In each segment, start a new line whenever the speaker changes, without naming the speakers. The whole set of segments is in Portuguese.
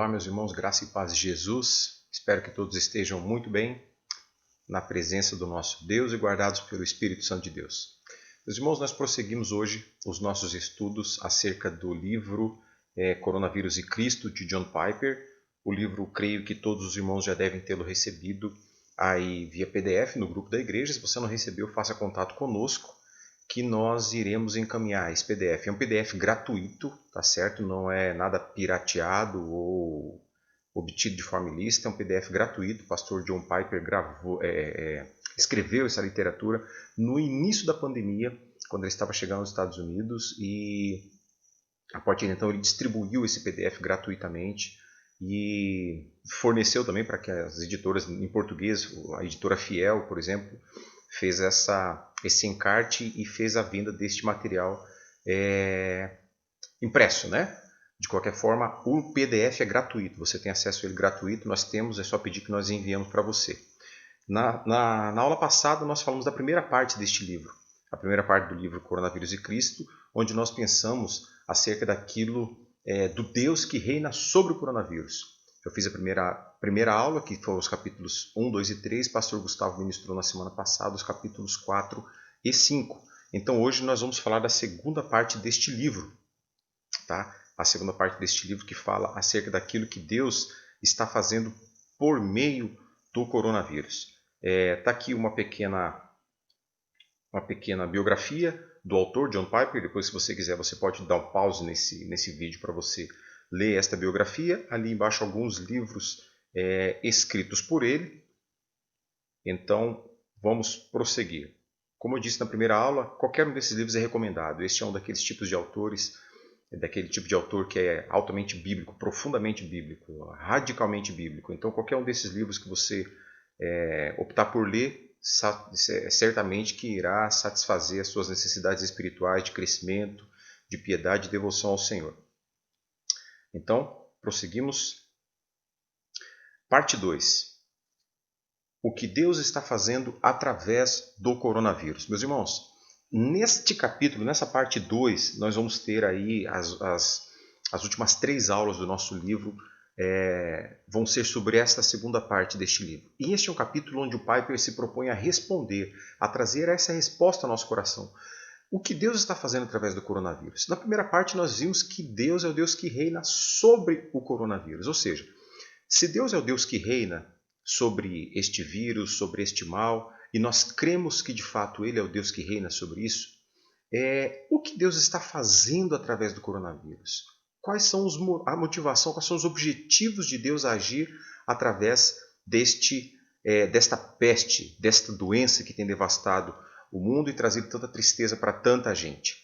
Olá, meus irmãos, graça e paz de Jesus. Espero que todos estejam muito bem na presença do nosso Deus e guardados pelo Espírito Santo de Deus. Meus irmãos, nós prosseguimos hoje os nossos estudos acerca do livro Coronavírus e Cristo, de John Piper. O livro, creio que todos os irmãos já devem tê-lo recebido aí via PDF no grupo da igreja. Se você não recebeu, faça contato conosco, que nós iremos encaminhar esse PDF. É um PDF gratuito, tá certo? Não é nada pirateado ou obtido de forma ilícita, é um PDF gratuito. O pastor John Piper escreveu essa literatura no início da pandemia, quando ele estava chegando aos Estados Unidos, e a partir de então ele distribuiu esse PDF gratuitamente e forneceu também para que as editoras em português, a editora Fiel, por exemplo, fez esse encarte e fez a venda deste material impresso, né? De qualquer forma, o PDF é gratuito, você tem acesso a ele gratuito, nós temos, é só pedir que nós enviamos para você. Na aula passada nós falamos da primeira parte deste livro, a primeira parte do livro Coronavírus e Cristo, onde nós pensamos acerca daquilo do Deus que reina sobre o coronavírus. Eu fiz a primeira aula, que foram os capítulos 1, 2 e 3. Pastor Gustavo ministrou na semana passada os capítulos 4 e 5. Então hoje nós vamos falar da segunda parte deste livro. Tá? A segunda parte deste livro que fala acerca daquilo que Deus está fazendo por meio do coronavírus. Tá aqui uma pequena biografia do autor, John Piper. Depois, se você quiser, você pode dar um pause nesse vídeo para você ler esta biografia. Ali embaixo alguns livros escritos por ele. Então, vamos prosseguir. Como eu disse na primeira aula, qualquer um desses livros é recomendado. Este é um daqueles tipos de autores, daquele tipo de autor que é altamente bíblico, profundamente bíblico, radicalmente bíblico. Então, qualquer um desses livros que você optar por ler, certamente que irá satisfazer as suas necessidades espirituais de crescimento, de piedade e devoção ao Senhor. Então, prosseguimos. Parte 2. O que Deus está fazendo através do coronavírus. Meus irmãos, neste capítulo, nessa parte 2, nós vamos ter aí as últimas 3 aulas do nosso livro vão ser sobre esta segunda parte deste livro. E este é um capítulo onde o Piper se propõe a responder, a trazer essa resposta ao nosso coração. O que Deus está fazendo através do coronavírus? Na primeira parte nós vimos que Deus é o Deus que reina sobre o coronavírus. Ou seja, se Deus é o Deus que reina sobre este vírus, sobre este mal, e nós cremos que de fato Ele é o Deus que reina sobre isso, o que Deus está fazendo através do coronavírus? Quais são a motivação, quais são os objetivos de Deus agir através desta peste, desta doença que tem devastado o mundo e trazido tanta tristeza para tanta gente?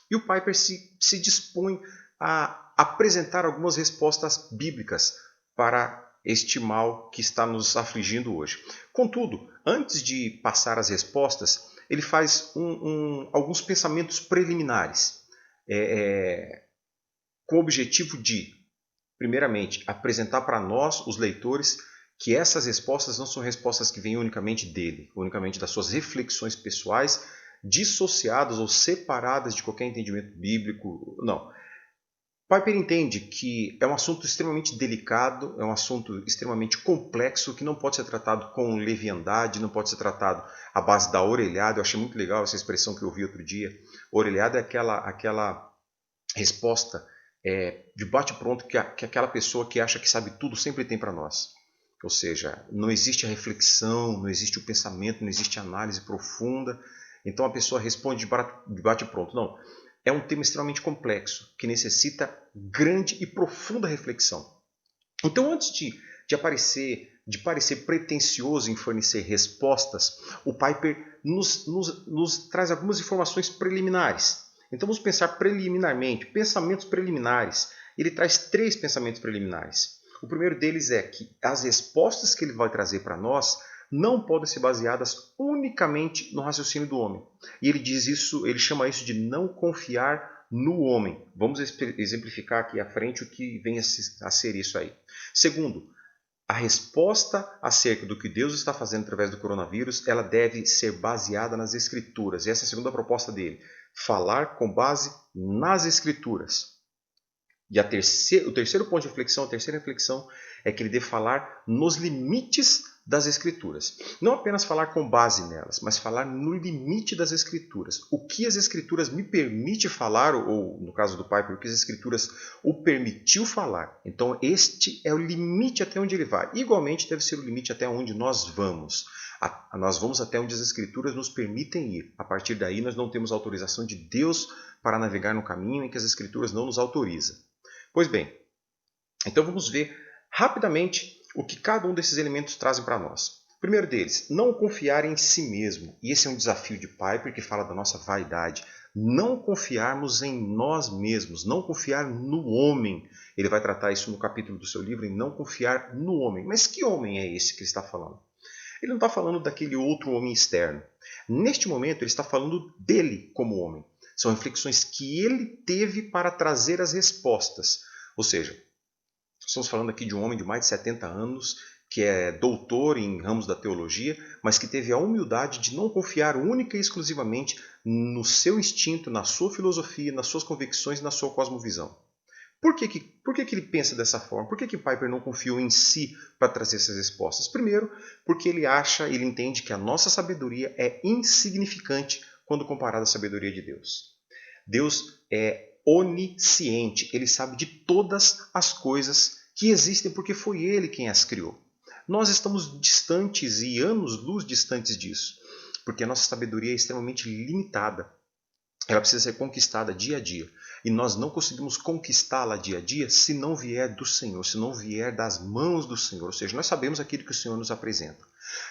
E o Piper se dispõe a apresentar algumas respostas bíblicas para este mal que está nos afligindo hoje. Contudo, antes de passar as respostas, ele faz alguns pensamentos preliminares, com o objetivo de, primeiramente, apresentar para nós, os leitores, que essas respostas não são respostas que vêm unicamente dele, unicamente das suas reflexões pessoais, dissociadas ou separadas de qualquer entendimento bíblico. Não. Piper entende que é um assunto extremamente delicado, é um assunto extremamente complexo, que não pode ser tratado com leviandade, não pode ser tratado à base da orelhada. Eu achei muito legal essa expressão que eu ouvi outro dia. Orelhada é aquela resposta de bate-pronto que aquela pessoa que acha que sabe tudo sempre tem para nós. Ou seja, não existe a reflexão, não existe o pensamento, não existe a análise profunda. Então a pessoa responde de bate-pronto. Não. É um tema extremamente complexo, que necessita grande e profunda reflexão. Então, antes de parecer pretensioso em fornecer respostas, o Piper nos traz algumas informações preliminares. Então, vamos pensar preliminarmente, pensamentos preliminares. Ele traz 3 pensamentos preliminares. O primeiro deles é que as respostas que ele vai trazer para nós não podem ser baseadas unicamente no raciocínio do homem. E ele diz isso, ele chama isso de não confiar no homem. Vamos exemplificar aqui à frente o que vem a ser isso aí. Segundo, a resposta acerca do que Deus está fazendo através do coronavírus, ela deve ser baseada nas Escrituras. E essa é a segunda proposta dele. Falar com base nas Escrituras. E o terceiro ponto de reflexão, a terceira reflexão, é que ele deve falar nos limites das Escrituras. Não apenas falar com base nelas, mas falar no limite das Escrituras. O que as Escrituras me permite falar, ou no caso do Piper, o que as Escrituras o permitiu falar. Então este é o limite até onde ele vai. Igualmente deve ser o limite até onde nós vamos. Nós vamos até onde as Escrituras nos permitem ir. A partir daí nós não temos autorização de Deus para navegar no caminho em que as Escrituras não nos autorizam. Pois bem, então vamos ver rapidamente o que cada um desses elementos trazem para nós. O primeiro deles, não confiar em si mesmo. E esse é um desafio de Piper que fala da nossa vaidade. Não confiarmos em nós mesmos, não confiar no homem. Ele vai tratar isso no capítulo do seu livro, em não confiar no homem. Mas que homem é esse que ele está falando? Ele não está falando daquele outro homem externo. Neste momento, ele está falando dele como homem. São reflexões que ele teve para trazer as respostas. Ou seja, estamos falando aqui de um homem de mais de 70 anos, que é doutor em ramos da teologia, mas que teve a humildade de não confiar única e exclusivamente no seu instinto, na sua filosofia, nas suas convicções e na sua cosmovisão. Por que ele pensa dessa forma? Por que Piper não confiou em si para trazer essas respostas? Primeiro, porque ele entende que a nossa sabedoria é insignificante quando comparada à sabedoria de Deus. Deus é onisciente, ele sabe de todas as coisas que existem porque foi ele quem as criou. Nós estamos distantes e anos-luz distantes disso, porque a nossa sabedoria é extremamente limitada. Ela precisa ser conquistada dia a dia. E nós não conseguimos conquistá-la dia a dia se não vier do Senhor, se não vier das mãos do Senhor. Ou seja, nós sabemos aquilo que o Senhor nos apresenta.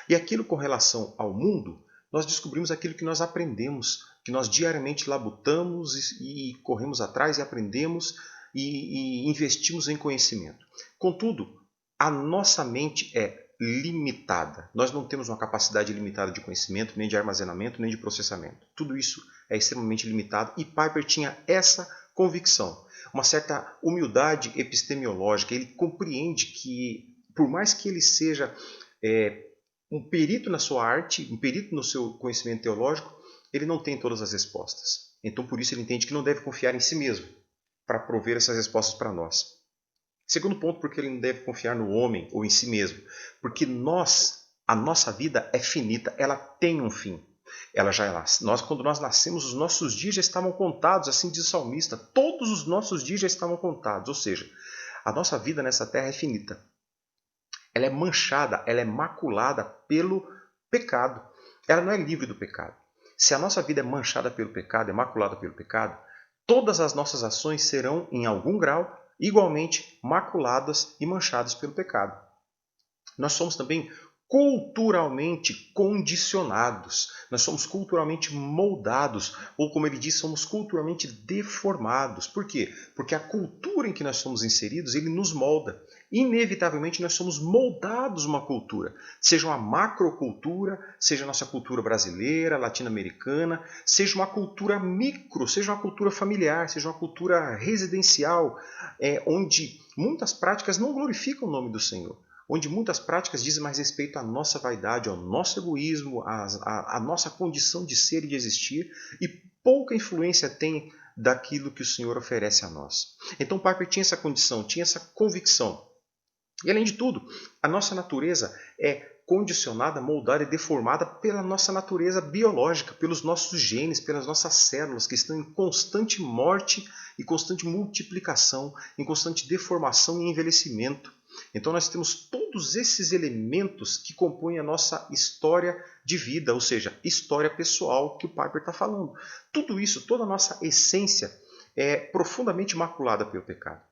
E aquilo com relação ao mundo, nós descobrimos aquilo que nós aprendemos, que nós diariamente labutamos e corremos atrás e aprendemos e investimos em conhecimento. Contudo, a nossa mente é limitada. Nós não temos uma capacidade limitada de conhecimento, nem de armazenamento, nem de processamento. Tudo isso é extremamente limitado e Piper tinha essa convicção, uma certa humildade epistemológica. Ele compreende que, por mais que ele seja um perito na sua arte, um perito no seu conhecimento teológico, ele não tem todas as respostas. Então, por isso, ele entende que não deve confiar em si mesmo para prover essas respostas para nós. Segundo ponto, porque ele não deve confiar no homem ou em si mesmo. Porque a nossa vida é finita, ela tem um fim. Quando nós nascemos, os nossos dias já estavam contados, assim diz o salmista. Todos os nossos dias já estavam contados. Ou seja, a nossa vida nessa terra é finita. Ela é manchada, ela é maculada pelo pecado. Ela não é livre do pecado. Se a nossa vida é manchada pelo pecado, é maculada pelo pecado, todas as nossas ações serão, em algum grau, igualmente maculadas e manchadas pelo pecado. Nós somos também culturalmente condicionados, nós somos culturalmente moldados, ou como ele diz, somos culturalmente deformados. Por quê? Porque a cultura em que nós somos inseridos, ele nos molda. Inevitavelmente nós somos moldados uma cultura, seja uma macrocultura, seja a nossa cultura brasileira, latino-americana, seja uma cultura micro, seja uma cultura familiar, seja uma cultura residencial, onde muitas práticas não glorificam o nome do Senhor. Onde muitas práticas dizem mais respeito à nossa vaidade, ao nosso egoísmo, à nossa condição de ser e de existir, e pouca influência tem daquilo que o Senhor oferece a nós. Então Piper tinha essa condição, tinha essa convicção. E além de tudo, a nossa natureza é condicionada, moldada e deformada pela nossa natureza biológica, pelos nossos genes, pelas nossas células que estão em constante morte e constante multiplicação, em constante deformação e envelhecimento. Então nós temos todos esses elementos que compõem a nossa história de vida, ou seja, história pessoal que o Piper está falando. Tudo isso, toda a nossa essência é profundamente maculada pelo pecado.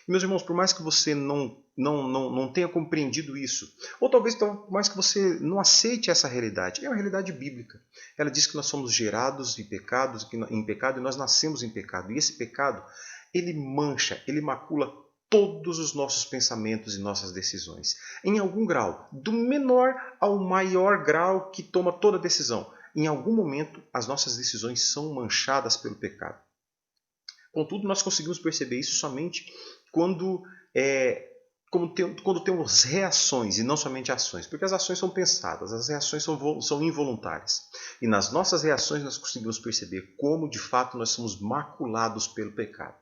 E, meus irmãos, por mais que você não tenha compreendido isso, ou talvez por mais que você não aceite essa realidade, é uma realidade bíblica. Ela diz que nós somos gerados em pecado e nós nascemos em pecado. E esse pecado, ele mancha, ele macula todos os nossos pensamentos e nossas decisões. Em algum grau, do menor ao maior grau que toma toda decisão. Em algum momento, as nossas decisões são manchadas pelo pecado. Contudo, nós conseguimos perceber isso somente quando temos reações e não somente ações. Porque as ações são pensadas, as reações são involuntárias. E nas nossas reações nós conseguimos perceber como, de fato, nós somos maculados pelo pecado.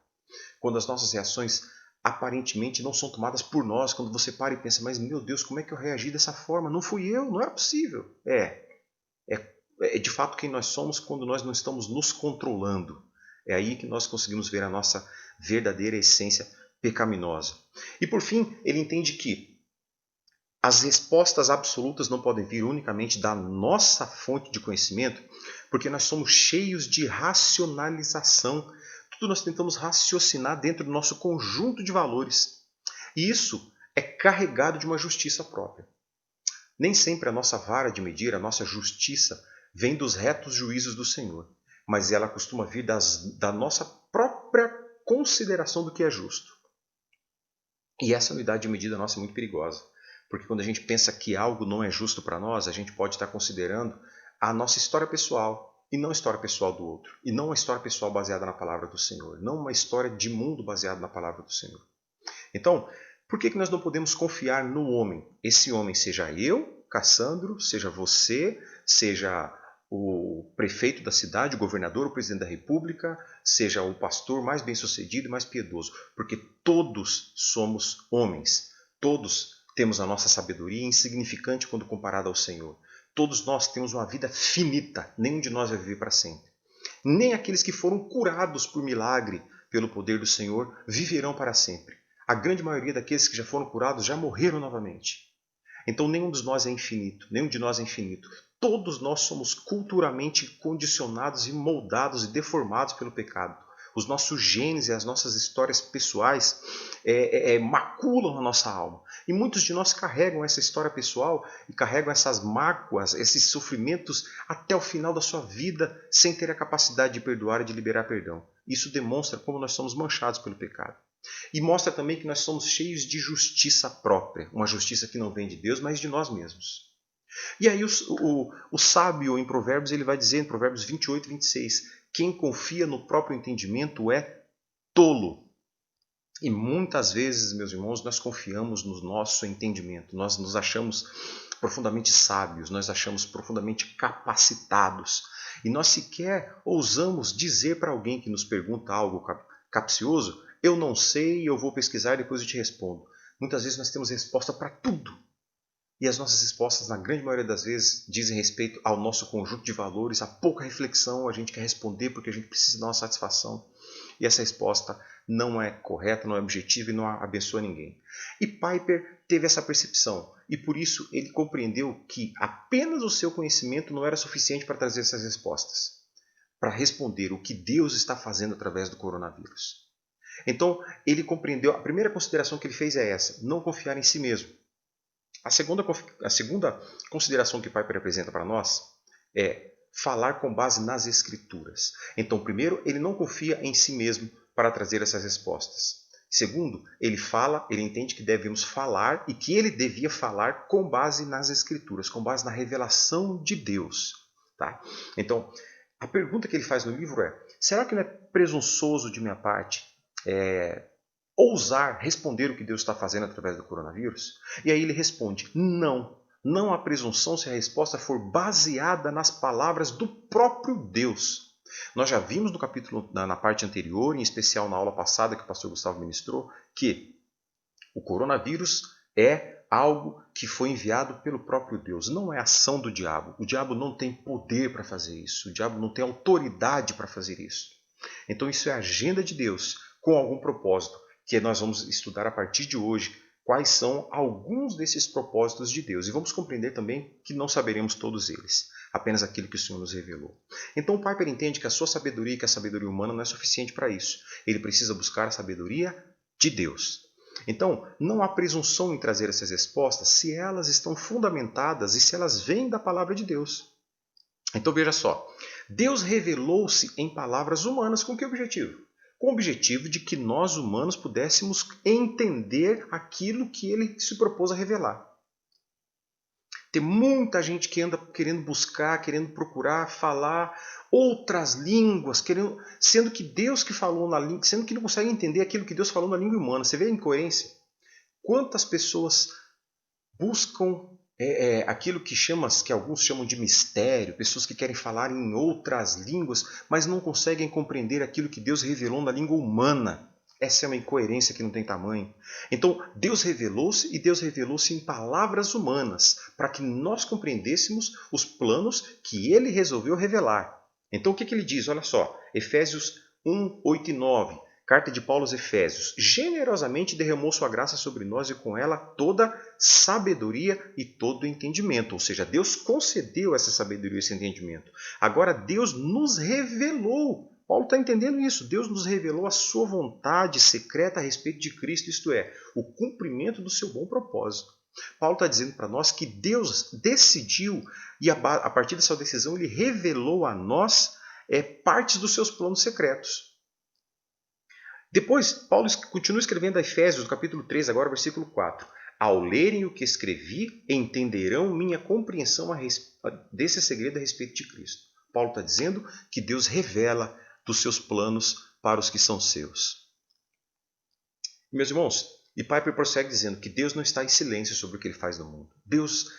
Quando as nossas reações aparentemente não são tomadas por nós, quando você para e pensa, mas meu Deus, como é que eu reagi dessa forma? Não fui eu, não era possível. É de fato quem nós somos quando nós não estamos nos controlando. É aí que nós conseguimos ver a nossa verdadeira essência pecaminosa. E por fim, ele entende que as respostas absolutas não podem vir unicamente da nossa fonte de conhecimento, porque nós somos cheios de racionalização. Tudo nós tentamos raciocinar dentro do nosso conjunto de valores. E isso é carregado de uma justiça própria. Nem sempre a nossa vara de medir, a nossa justiça, vem dos retos juízos do Senhor, mas ela costuma vir da nossa própria consideração do que é justo. E essa unidade de medida nossa é muito perigosa, porque quando a gente pensa que algo não é justo para nós, a gente pode estar considerando a nossa história pessoal, e não a história pessoal do outro, e não uma história pessoal baseada na palavra do Senhor, não uma história de mundo baseada na palavra do Senhor. Então, por que nós não podemos confiar no homem? Esse homem seja eu, Cassandro, seja você, seja o prefeito da cidade, o governador, o presidente da república, seja o pastor mais bem-sucedido e mais piedoso, porque todos somos homens, todos temos a nossa sabedoria insignificante quando comparada ao Senhor. Todos nós temos uma vida finita, nenhum de nós vai viver para sempre. Nem aqueles que foram curados por milagre pelo poder do Senhor viverão para sempre. A grande maioria daqueles que já foram curados já morreram novamente. Então nenhum de nós é infinito, nenhum de nós é infinito. Todos nós somos culturalmente condicionados e moldados e deformados pelo pecado. Os nossos genes e as nossas histórias pessoais maculam a nossa alma. E muitos de nós carregam essa história pessoal e carregam essas mágoas, esses sofrimentos até o final da sua vida sem ter a capacidade de perdoar e de liberar perdão. Isso demonstra como nós somos manchados pelo pecado. E mostra também que nós somos cheios de justiça própria, uma justiça que não vem de Deus, mas de nós mesmos. E aí o sábio em Provérbios, ele vai dizer em Provérbios 28, 26, quem confia no próprio entendimento é tolo. E muitas vezes, meus irmãos, nós confiamos no nosso entendimento, nós nos achamos profundamente sábios, nós achamos profundamente capacitados. E nós sequer ousamos dizer para alguém que nos pergunta algo capcioso, eu não sei, eu vou pesquisar e depois eu te respondo. Muitas vezes nós temos resposta para tudo. E as nossas respostas, na grande maioria das vezes, dizem respeito ao nosso conjunto de valores, a pouca reflexão, a gente quer responder porque a gente precisa dar uma satisfação. E essa resposta não é correta, não é objetiva e não abençoa ninguém. E Piper teve essa percepção e por isso ele compreendeu que apenas o seu conhecimento não era suficiente para trazer essas respostas, para responder o que Deus está fazendo através do coronavírus. Então ele compreendeu, a primeira consideração que ele fez é essa, não confiar em si mesmo. A segunda consideração que Piper apresenta para nós é falar com base nas Escrituras. Então, primeiro, ele não confia em si mesmo para trazer essas respostas. Segundo, ele entende que devemos falar e que ele devia falar com base nas Escrituras, com base na revelação de Deus. Tá? Então, a pergunta que ele faz no livro é, será que não é presunçoso de minha parte ousar responder o que Deus está fazendo através do coronavírus? E aí ele responde, não há presunção se a resposta for baseada nas palavras do próprio Deus. Nós já vimos no capítulo, na parte anterior, em especial na aula passada que o pastor Gustavo ministrou, que o coronavírus é algo que foi enviado pelo próprio Deus, não é ação do diabo. O diabo não tem poder para fazer isso, o diabo não tem autoridade para fazer isso. Então isso é a agenda de Deus com algum propósito, que nós vamos estudar a partir de hoje quais são alguns desses propósitos de Deus. E vamos compreender também que não saberemos todos eles, apenas aquilo que o Senhor nos revelou. Então o Piper entende que a sua sabedoria e que a sabedoria humana não é suficiente para isso. Ele precisa buscar a sabedoria de Deus. Então, não há presunção em trazer essas respostas se elas estão fundamentadas e se elas vêm da palavra de Deus. Então veja só, Deus revelou-se em palavras humanas com que objetivo? Com o objetivo de que nós humanos pudéssemos entender aquilo que ele se propôs a revelar. Tem muita gente que anda querendo buscar, querendo procurar, falar outras línguas, sendo que Deus que falou na língua, sendo que não consegue entender aquilo que Deus falou na língua humana. Você vê a incoerência? Quantas pessoas buscam aquilo que alguns chamam de mistério, pessoas que querem falar em outras línguas, mas não conseguem compreender aquilo que Deus revelou na língua humana. Essa é uma incoerência que não tem tamanho. Então, Deus revelou-se e Deus revelou-se em palavras humanas, para que nós compreendêssemos os planos que ele resolveu revelar. Então, o que ele diz? Olha só, Efésios 1, 8 e 9. Carta de Paulo aos Efésios. Generosamente derramou sua graça sobre nós e com ela toda sabedoria e todo entendimento. Ou seja, Deus concedeu essa sabedoria e esse entendimento. Agora Deus nos revelou. Paulo está entendendo isso. Deus nos revelou a sua vontade secreta a respeito de Cristo, isto é, o cumprimento do seu bom propósito. Paulo está dizendo para nós que Deus decidiu e a partir dessa decisão ele revelou a nós partes dos seus planos secretos. Depois, Paulo continua escrevendo a Efésios, no capítulo 3, agora versículo 4. Ao lerem o que escrevi, entenderão minha compreensão desse segredo a respeito de Cristo. Paulo está dizendo que Deus revela dos seus planos para os que são seus. Meus irmãos, e Piper prossegue dizendo que Deus não está em silêncio sobre o que ele faz no mundo. Deus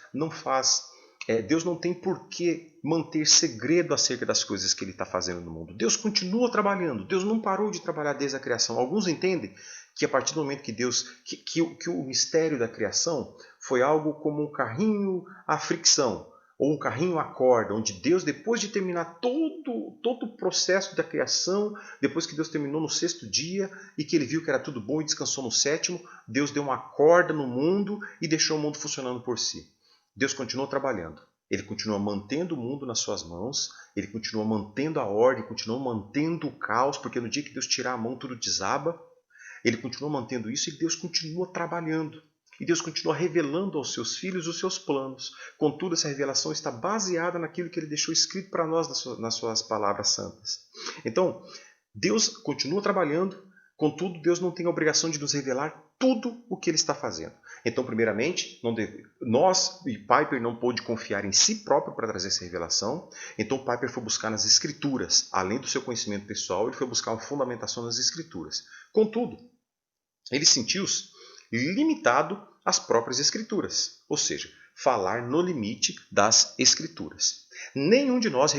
não tem por que manter segredo acerca das coisas que ele está fazendo no mundo. Deus continua trabalhando. Deus não parou de trabalhar desde a criação. Alguns entendem que a partir do momento que o mistério da criação foi algo como um carrinho à fricção, ou um carrinho à corda, onde Deus, depois de terminar todo o processo da criação, depois que Deus terminou no 6º dia e que ele viu que era tudo bom e descansou no 7º, Deus deu uma corda no mundo e deixou o mundo funcionando por si. Deus continuou trabalhando. Ele continua mantendo o mundo nas suas mãos, ele continua mantendo a ordem, continua mantendo o caos, porque no dia que Deus tirar a mão tudo desaba. Ele continua mantendo isso e Deus continua trabalhando. E Deus continua revelando aos seus filhos os seus planos. Contudo, essa revelação está baseada naquilo que ele deixou escrito para nós nas suas palavras santas. Então, Deus continua trabalhando, contudo, Deus não tem a obrigação de nos revelar tudo o que ele está fazendo. Então, primeiramente, nós e Piper não pôde confiar em si próprio para trazer essa revelação. Então, Piper foi buscar nas Escrituras. Além do seu conhecimento pessoal, ele foi buscar uma fundamentação nas Escrituras. Contudo, ele sentiu-se limitado às próprias Escrituras, ou seja, falar no limite das Escrituras. Nenhum de nós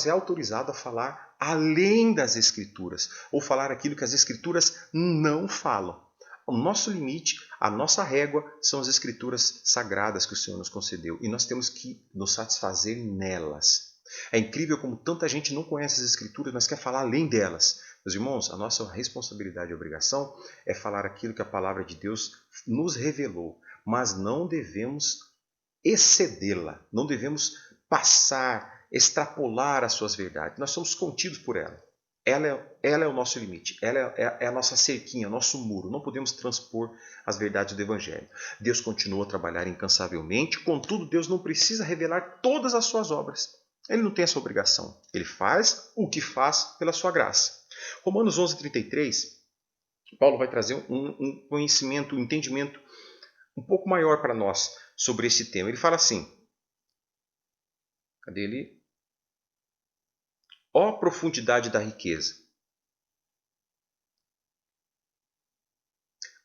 é autorizado a falar além das Escrituras, ou falar aquilo que as Escrituras não falam. O nosso limite, a nossa régua, são as Escrituras sagradas que o Senhor nos concedeu, e nós temos que nos satisfazer nelas. É incrível como tanta gente não conhece as Escrituras, mas quer falar além delas. Meus irmãos, a nossa responsabilidade e obrigação é falar aquilo que a palavra de Deus nos revelou, mas não devemos excedê-la, não devemos passar, extrapolar as suas verdades. Nós somos contidos por ela. Ela é o nosso limite, ela é a nossa cerquinha, o nosso muro. Não podemos transpor as verdades do Evangelho. Deus continua a trabalhar incansavelmente, contudo, Deus não precisa revelar todas as suas obras. Ele não tem essa obrigação. Ele faz o que faz pela sua graça. Romanos 11:33, Paulo vai trazer um conhecimento, um entendimento um pouco maior para nós sobre esse tema. Ele fala assim, cadê ele? Ó profundidade da riqueza!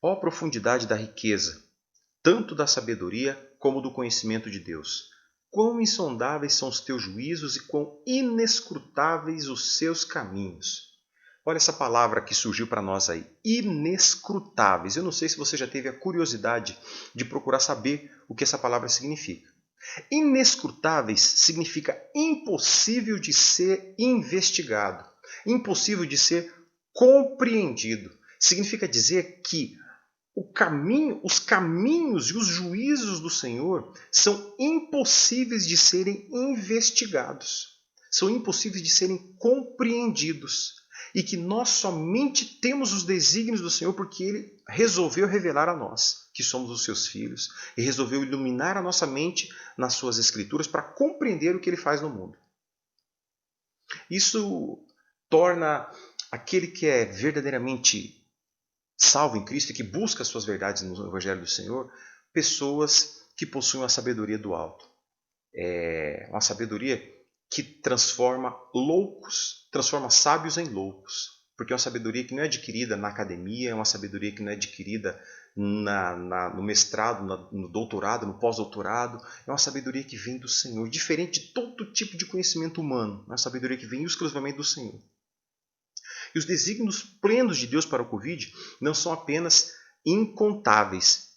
Ó profundidade da riqueza, tanto da sabedoria como do conhecimento de Deus! Quão insondáveis são os teus juízos e quão inescrutáveis os seus caminhos! Olha essa palavra que surgiu para nós aí, inescrutáveis. Eu não sei se você já teve a curiosidade de procurar saber o que essa palavra significa. Inescrutáveis significa impossível de ser investigado, impossível de ser compreendido. Significa dizer que os caminhos e os juízos do Senhor são impossíveis de serem investigados, são impossíveis de serem compreendidos. E que nós somente temos os desígnios do Senhor porque Ele resolveu revelar a nós, que somos os seus filhos, e resolveu iluminar a nossa mente nas suas Escrituras para compreender o que Ele faz no mundo. Isso torna aquele que é verdadeiramente salvo em Cristo e que busca as suas verdades no Evangelho do Senhor, pessoas que possuem a sabedoria do alto. É uma sabedoria que transforma sábios em loucos. Porque é uma sabedoria que não é adquirida na academia, é uma sabedoria que não é adquirida no mestrado, no doutorado, no pós-doutorado. É uma sabedoria que vem do Senhor, diferente de todo tipo de conhecimento humano. É uma sabedoria que vem exclusivamente do Senhor. E os desígnios plenos de Deus para o Covid não são apenas incontáveis.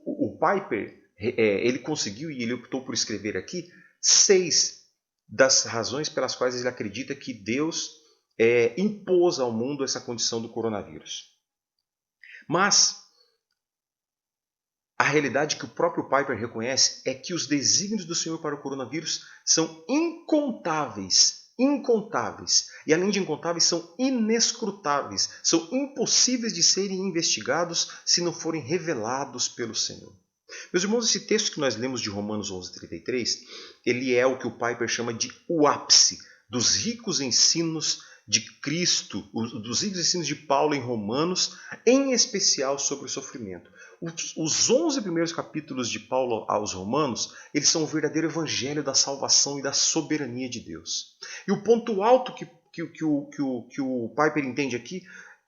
O Piper, ele conseguiu, e ele optou por escrever aqui, 6 das razões pelas quais ele acredita que Deus impôs ao mundo essa condição do coronavírus. Mas a realidade que o próprio Piper reconhece é que os desígnios do Senhor para o coronavírus são incontáveis. Incontáveis. E além de incontáveis, são inescrutáveis. São impossíveis de serem investigados se não forem revelados pelo Senhor. Meus irmãos, esse texto que nós lemos de Romanos 11:33, ele é o que o Piper chama de o ápice dos ricos ensinos de Cristo, dos ricos ensinos de Paulo em Romanos, em especial sobre o sofrimento. Os 11 primeiros capítulos de Paulo aos Romanos, eles são o verdadeiro evangelho da salvação e da soberania de Deus. E o ponto alto que o Piper entende aqui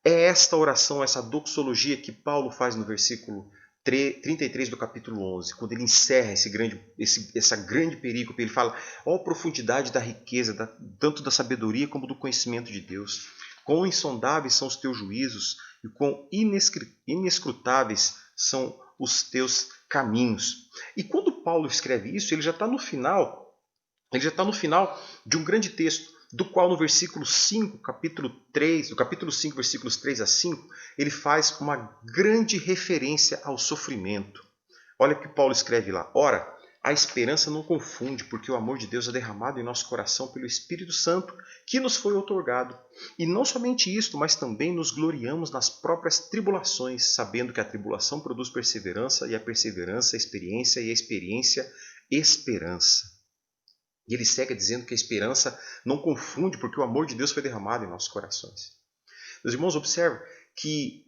é esta oração, essa doxologia que Paulo faz no versículo 33 do capítulo 11, quando ele encerra essa grande perícope. Ele fala: ó profundidade da riqueza, tanto da sabedoria como do conhecimento de Deus. Quão insondáveis são os teus juízos e quão inescrutáveis são os teus caminhos. E quando Paulo escreve isso, ele já está no final de um grande texto, do qual no versículo 5, do capítulo 5, versículos 3 a 5, ele faz uma grande referência ao sofrimento. Olha o que Paulo escreve lá: ora, a esperança não confunde, porque o amor de Deus é derramado em nosso coração pelo Espírito Santo, que nos foi outorgado. E não somente isto, mas também nos gloriamos nas próprias tribulações, sabendo que a tribulação produz perseverança, e a perseverança, experiência, e a experiência, esperança. E ele segue dizendo que a esperança não confunde, porque o amor de Deus foi derramado em nossos corações. Meus irmãos, observe que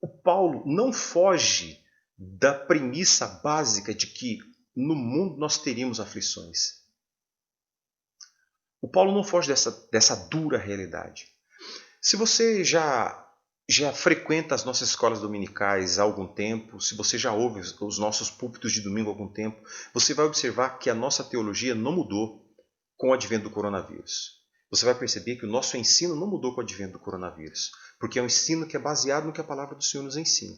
o Paulo não foge da premissa básica de que no mundo nós teríamos aflições. O Paulo não foge dessa dura realidade. Se você já frequenta as nossas escolas dominicais há algum tempo, se você já ouve os nossos púlpitos de domingo há algum tempo, você vai observar que a nossa teologia não mudou com o advento do coronavírus. Você vai perceber que o nosso ensino não mudou com o advento do coronavírus, porque é um ensino que é baseado no que a palavra do Senhor nos ensina.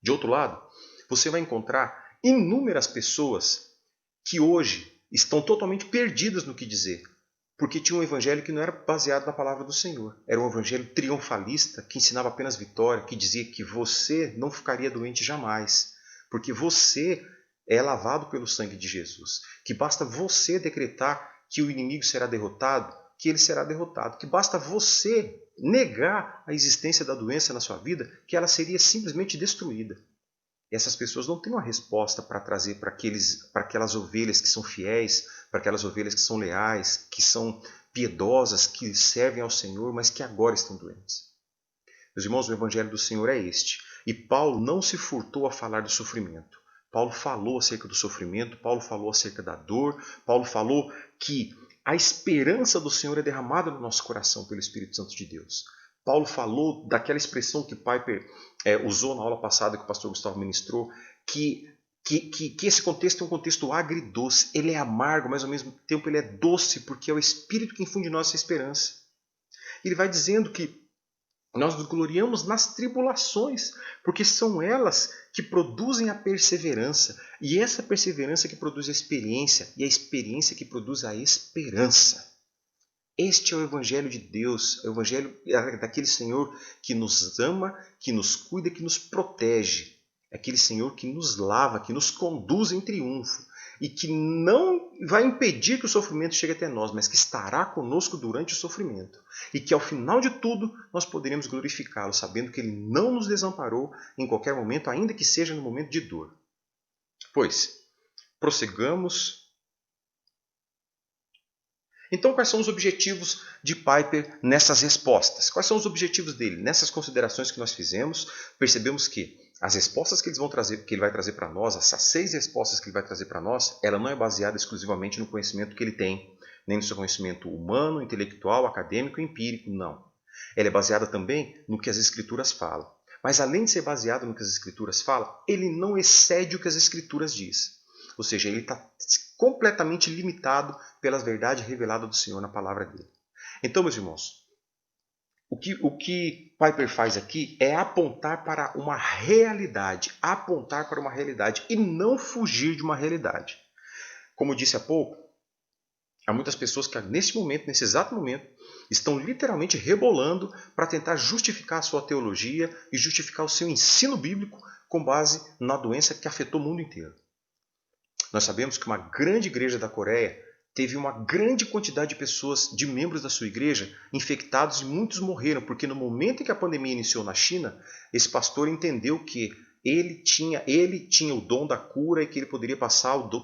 De outro lado, você vai encontrar inúmeras pessoas que hoje estão totalmente perdidas no que dizer, porque tinha um evangelho que não era baseado na palavra do Senhor. Era um evangelho triunfalista, que ensinava apenas vitória, que dizia que você não ficaria doente jamais, porque você é lavado pelo sangue de Jesus, que basta você decretar que o inimigo será derrotado, que ele será derrotado, que basta você negar a existência da doença na sua vida, que ela seria simplesmente destruída. E essas pessoas não têm uma resposta para trazer para aquelas ovelhas que são fiéis, para aquelas ovelhas que são leais, que são piedosas, que servem ao Senhor, mas que agora estão doentes. Meus irmãos, o Evangelho do Senhor é este. E Paulo não se furtou a falar do sofrimento. Paulo falou acerca do sofrimento, Paulo falou acerca da dor, Paulo falou que a esperança do Senhor é derramada no nosso coração pelo Espírito Santo de Deus. Paulo falou daquela expressão que Piper usou na aula passada, que o pastor Gustavo ministrou, que esse contexto é um contexto agridoce. Ele é amargo, mas ao mesmo tempo ele é doce, porque é o Espírito que infunde em nós essa esperança. Ele vai dizendo que nós nos gloriamos nas tribulações, porque são elas que produzem a perseverança, e essa perseverança que produz a experiência, e a experiência que produz a esperança. Este é o Evangelho de Deus, é o Evangelho daquele Senhor que nos ama, que nos cuida, que nos protege. É aquele Senhor que nos lava, que nos conduz em triunfo e que não vai impedir que o sofrimento chegue até nós, mas que estará conosco durante o sofrimento. E que ao final de tudo nós poderemos glorificá-lo, sabendo que Ele não nos desamparou em qualquer momento, ainda que seja no momento de dor. Pois, prossigamos. Então, quais são os objetivos de Piper nessas respostas? Quais são os objetivos dele? Nessas considerações que nós fizemos, percebemos que as respostas que ele vai trazer para nós, essas 6 respostas que ele vai trazer para nós, ela não é baseada exclusivamente no conhecimento que ele tem, nem no seu conhecimento humano, intelectual, acadêmico e empírico, não. Ela é baseada também no que as Escrituras falam. Mas além de ser baseado no que as Escrituras falam, ele não excede o que as Escrituras diz. Ou seja, ele está completamente limitado pela verdade revelada do Senhor na palavra dele. Então, meus irmãos, O que Piper faz aqui é apontar para uma realidade, e não fugir de uma realidade. Como eu disse há pouco, há muitas pessoas que nesse momento, nesse exato momento, estão literalmente rebolando para tentar justificar a sua teologia e justificar o seu ensino bíblico com base na doença que afetou o mundo inteiro. Nós sabemos que uma grande igreja da Coreia teve uma grande quantidade de pessoas, de membros da sua igreja, infectados e muitos morreram, porque no momento em que a pandemia iniciou na China, esse pastor entendeu que ele tinha o dom da cura e que ele poderia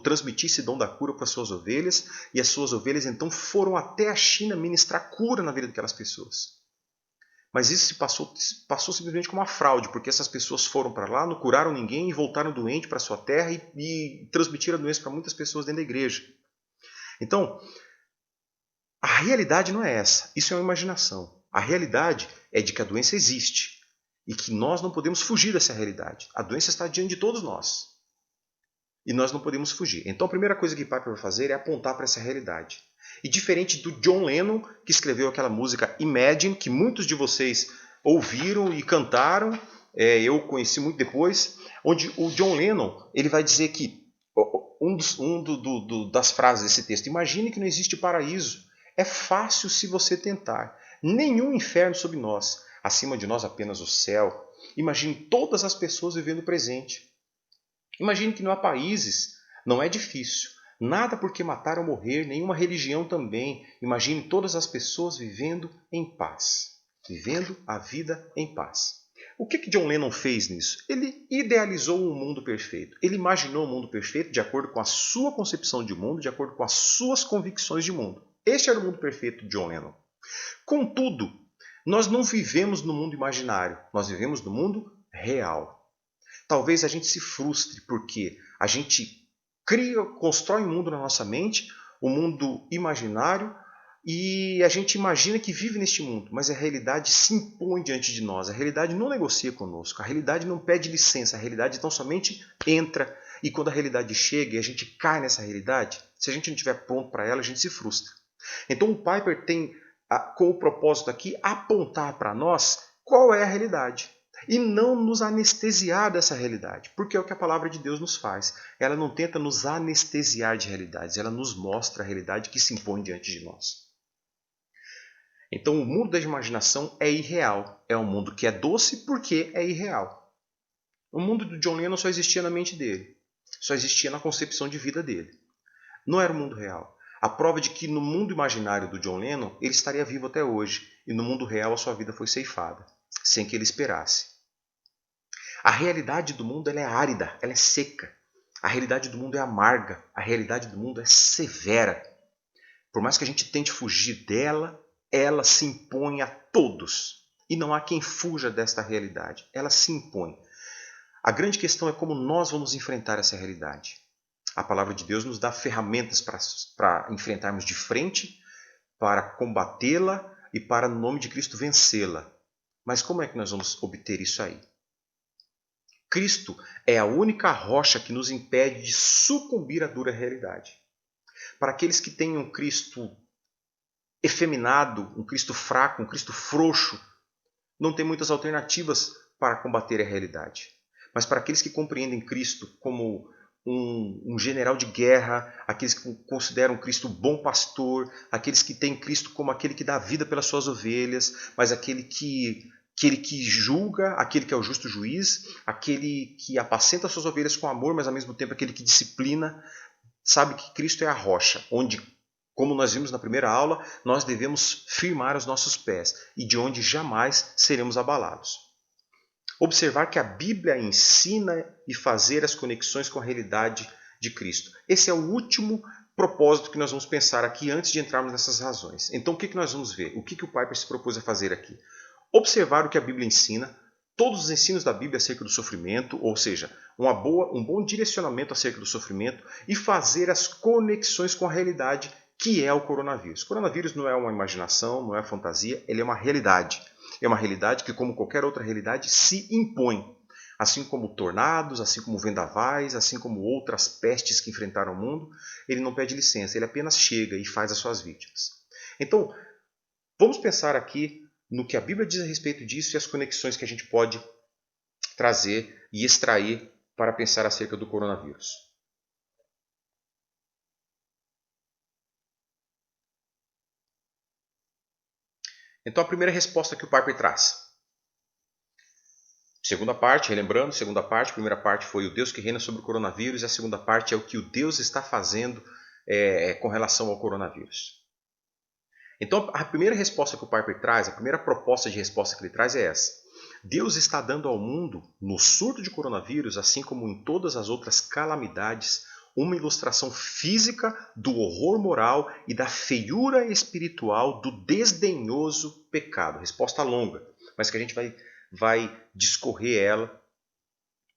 transmitir esse dom da cura para suas ovelhas, e as suas ovelhas então foram até a China ministrar cura na vida daquelas pessoas. Mas isso passou simplesmente como uma fraude, porque essas pessoas foram para lá, não curaram ninguém e voltaram doentes para sua terra e transmitiram a doença para muitas pessoas dentro da igreja. Então, a realidade não é essa. Isso é uma imaginação. A realidade é de que a doença existe e que nós não podemos fugir dessa realidade. A doença está diante de todos nós e nós não podemos fugir. Então, a primeira coisa que Piper vai fazer é apontar para essa realidade. E diferente do John Lennon, que escreveu aquela música Imagine, que muitos de vocês ouviram e cantaram, eu conheci muito depois, onde o John Lennon ele vai dizer que das frases desse texto: imagine que não existe paraíso. É fácil se você tentar. Nenhum inferno sobre nós. Acima de nós apenas o céu. Imagine todas as pessoas vivendo o presente. Imagine que não há países. Não é difícil. Nada por que matar ou morrer, nenhuma religião também. Imagine todas as pessoas vivendo em paz. Vivendo a vida em paz. O que John Lennon fez nisso? Ele idealizou um mundo perfeito. Ele imaginou um mundo perfeito de acordo com a sua concepção de mundo, de acordo com as suas convicções de mundo. Este era o mundo perfeito de John Lennon. Contudo, nós não vivemos no mundo imaginário, nós vivemos no mundo real. Talvez a gente se frustre porque a gente constrói um mundo na nossa mente, um mundo imaginário, e a gente imagina que vive neste mundo, mas a realidade se impõe diante de nós. A realidade não negocia conosco, a realidade não pede licença, a realidade tão somente entra. E quando a realidade chega e a gente cai nessa realidade, se a gente não estiver pronto para ela, a gente se frustra. Então o Piper tem com o propósito aqui apontar para nós qual é a realidade. E não nos anestesiar dessa realidade, porque é o que a palavra de Deus nos faz. Ela não tenta nos anestesiar de realidades, ela nos mostra a realidade que se impõe diante de nós. Então o mundo da imaginação é irreal. É um mundo que é doce porque é irreal. O mundo do John Lennon só existia na mente dele. Só existia na concepção de vida dele. Não era o mundo real. A prova de que no mundo imaginário do John Lennon ele estaria vivo até hoje. E no mundo real a sua vida foi ceifada. Sem que ele esperasse. A realidade do mundo ela é árida, ela é seca. A realidade do mundo é amarga. A realidade do mundo é severa. Por mais que a gente tente fugir dela, ela se impõe a todos. E não há quem fuja desta realidade. Ela se impõe. A grande questão é como nós vamos enfrentar essa realidade. A palavra de Deus nos dá ferramentas para enfrentarmos de frente, para combatê-la e para, no nome de Cristo, vencê-la. Mas como é que nós vamos obter isso aí? Cristo é a única rocha que nos impede de sucumbir à dura realidade. Para aqueles que têm um Cristo efeminado, um Cristo fraco, um Cristo frouxo, não tem muitas alternativas para combater a realidade. Mas para aqueles que compreendem Cristo como um general de guerra, aqueles que consideram Cristo bom pastor, aqueles que têm Cristo como aquele que dá vida pelas suas ovelhas, mas aquele que julga, aquele que é o justo juiz, aquele que apacenta suas ovelhas com amor, mas ao mesmo tempo aquele que disciplina, sabe que Cristo é a rocha, onde, como nós vimos na primeira aula, nós devemos firmar os nossos pés e de onde jamais seremos abalados. Observar que a Bíblia ensina e fazer as conexões com a realidade de Cristo. Esse é o último propósito que nós vamos pensar aqui antes de entrarmos nessas razões. Então o que nós vamos ver? O que o Piper se propôs a fazer aqui? Observar o que a Bíblia ensina, todos os ensinos da Bíblia acerca do sofrimento, ou seja, um bom direcionamento acerca do sofrimento e fazer as conexões com a realidade que é o coronavírus. O coronavírus não é uma imaginação, não é fantasia, ele é uma realidade. É uma realidade que, como qualquer outra realidade, se impõe. Assim como tornados, assim como vendavais, assim como outras pestes que enfrentaram o mundo, ele não pede licença, ele apenas chega e faz as suas vítimas. Então, vamos pensar aqui no que a Bíblia diz a respeito disso e as conexões que a gente pode trazer e extrair para pensar acerca do coronavírus. Então, a primeira resposta que o Piper traz. Segunda parte, relembrando, segunda parte, primeira parte foi o Deus que reina sobre o coronavírus, e a segunda parte é o que o Deus está fazendo com relação ao coronavírus. Então, a primeira resposta que o Piper traz, a primeira proposta de resposta que ele traz é essa. Deus está dando ao mundo, no surto de coronavírus, assim como em todas as outras calamidades, uma ilustração física do horror moral e da feiura espiritual do desdenhoso pecado. Resposta longa, mas que a gente vai discorrer ela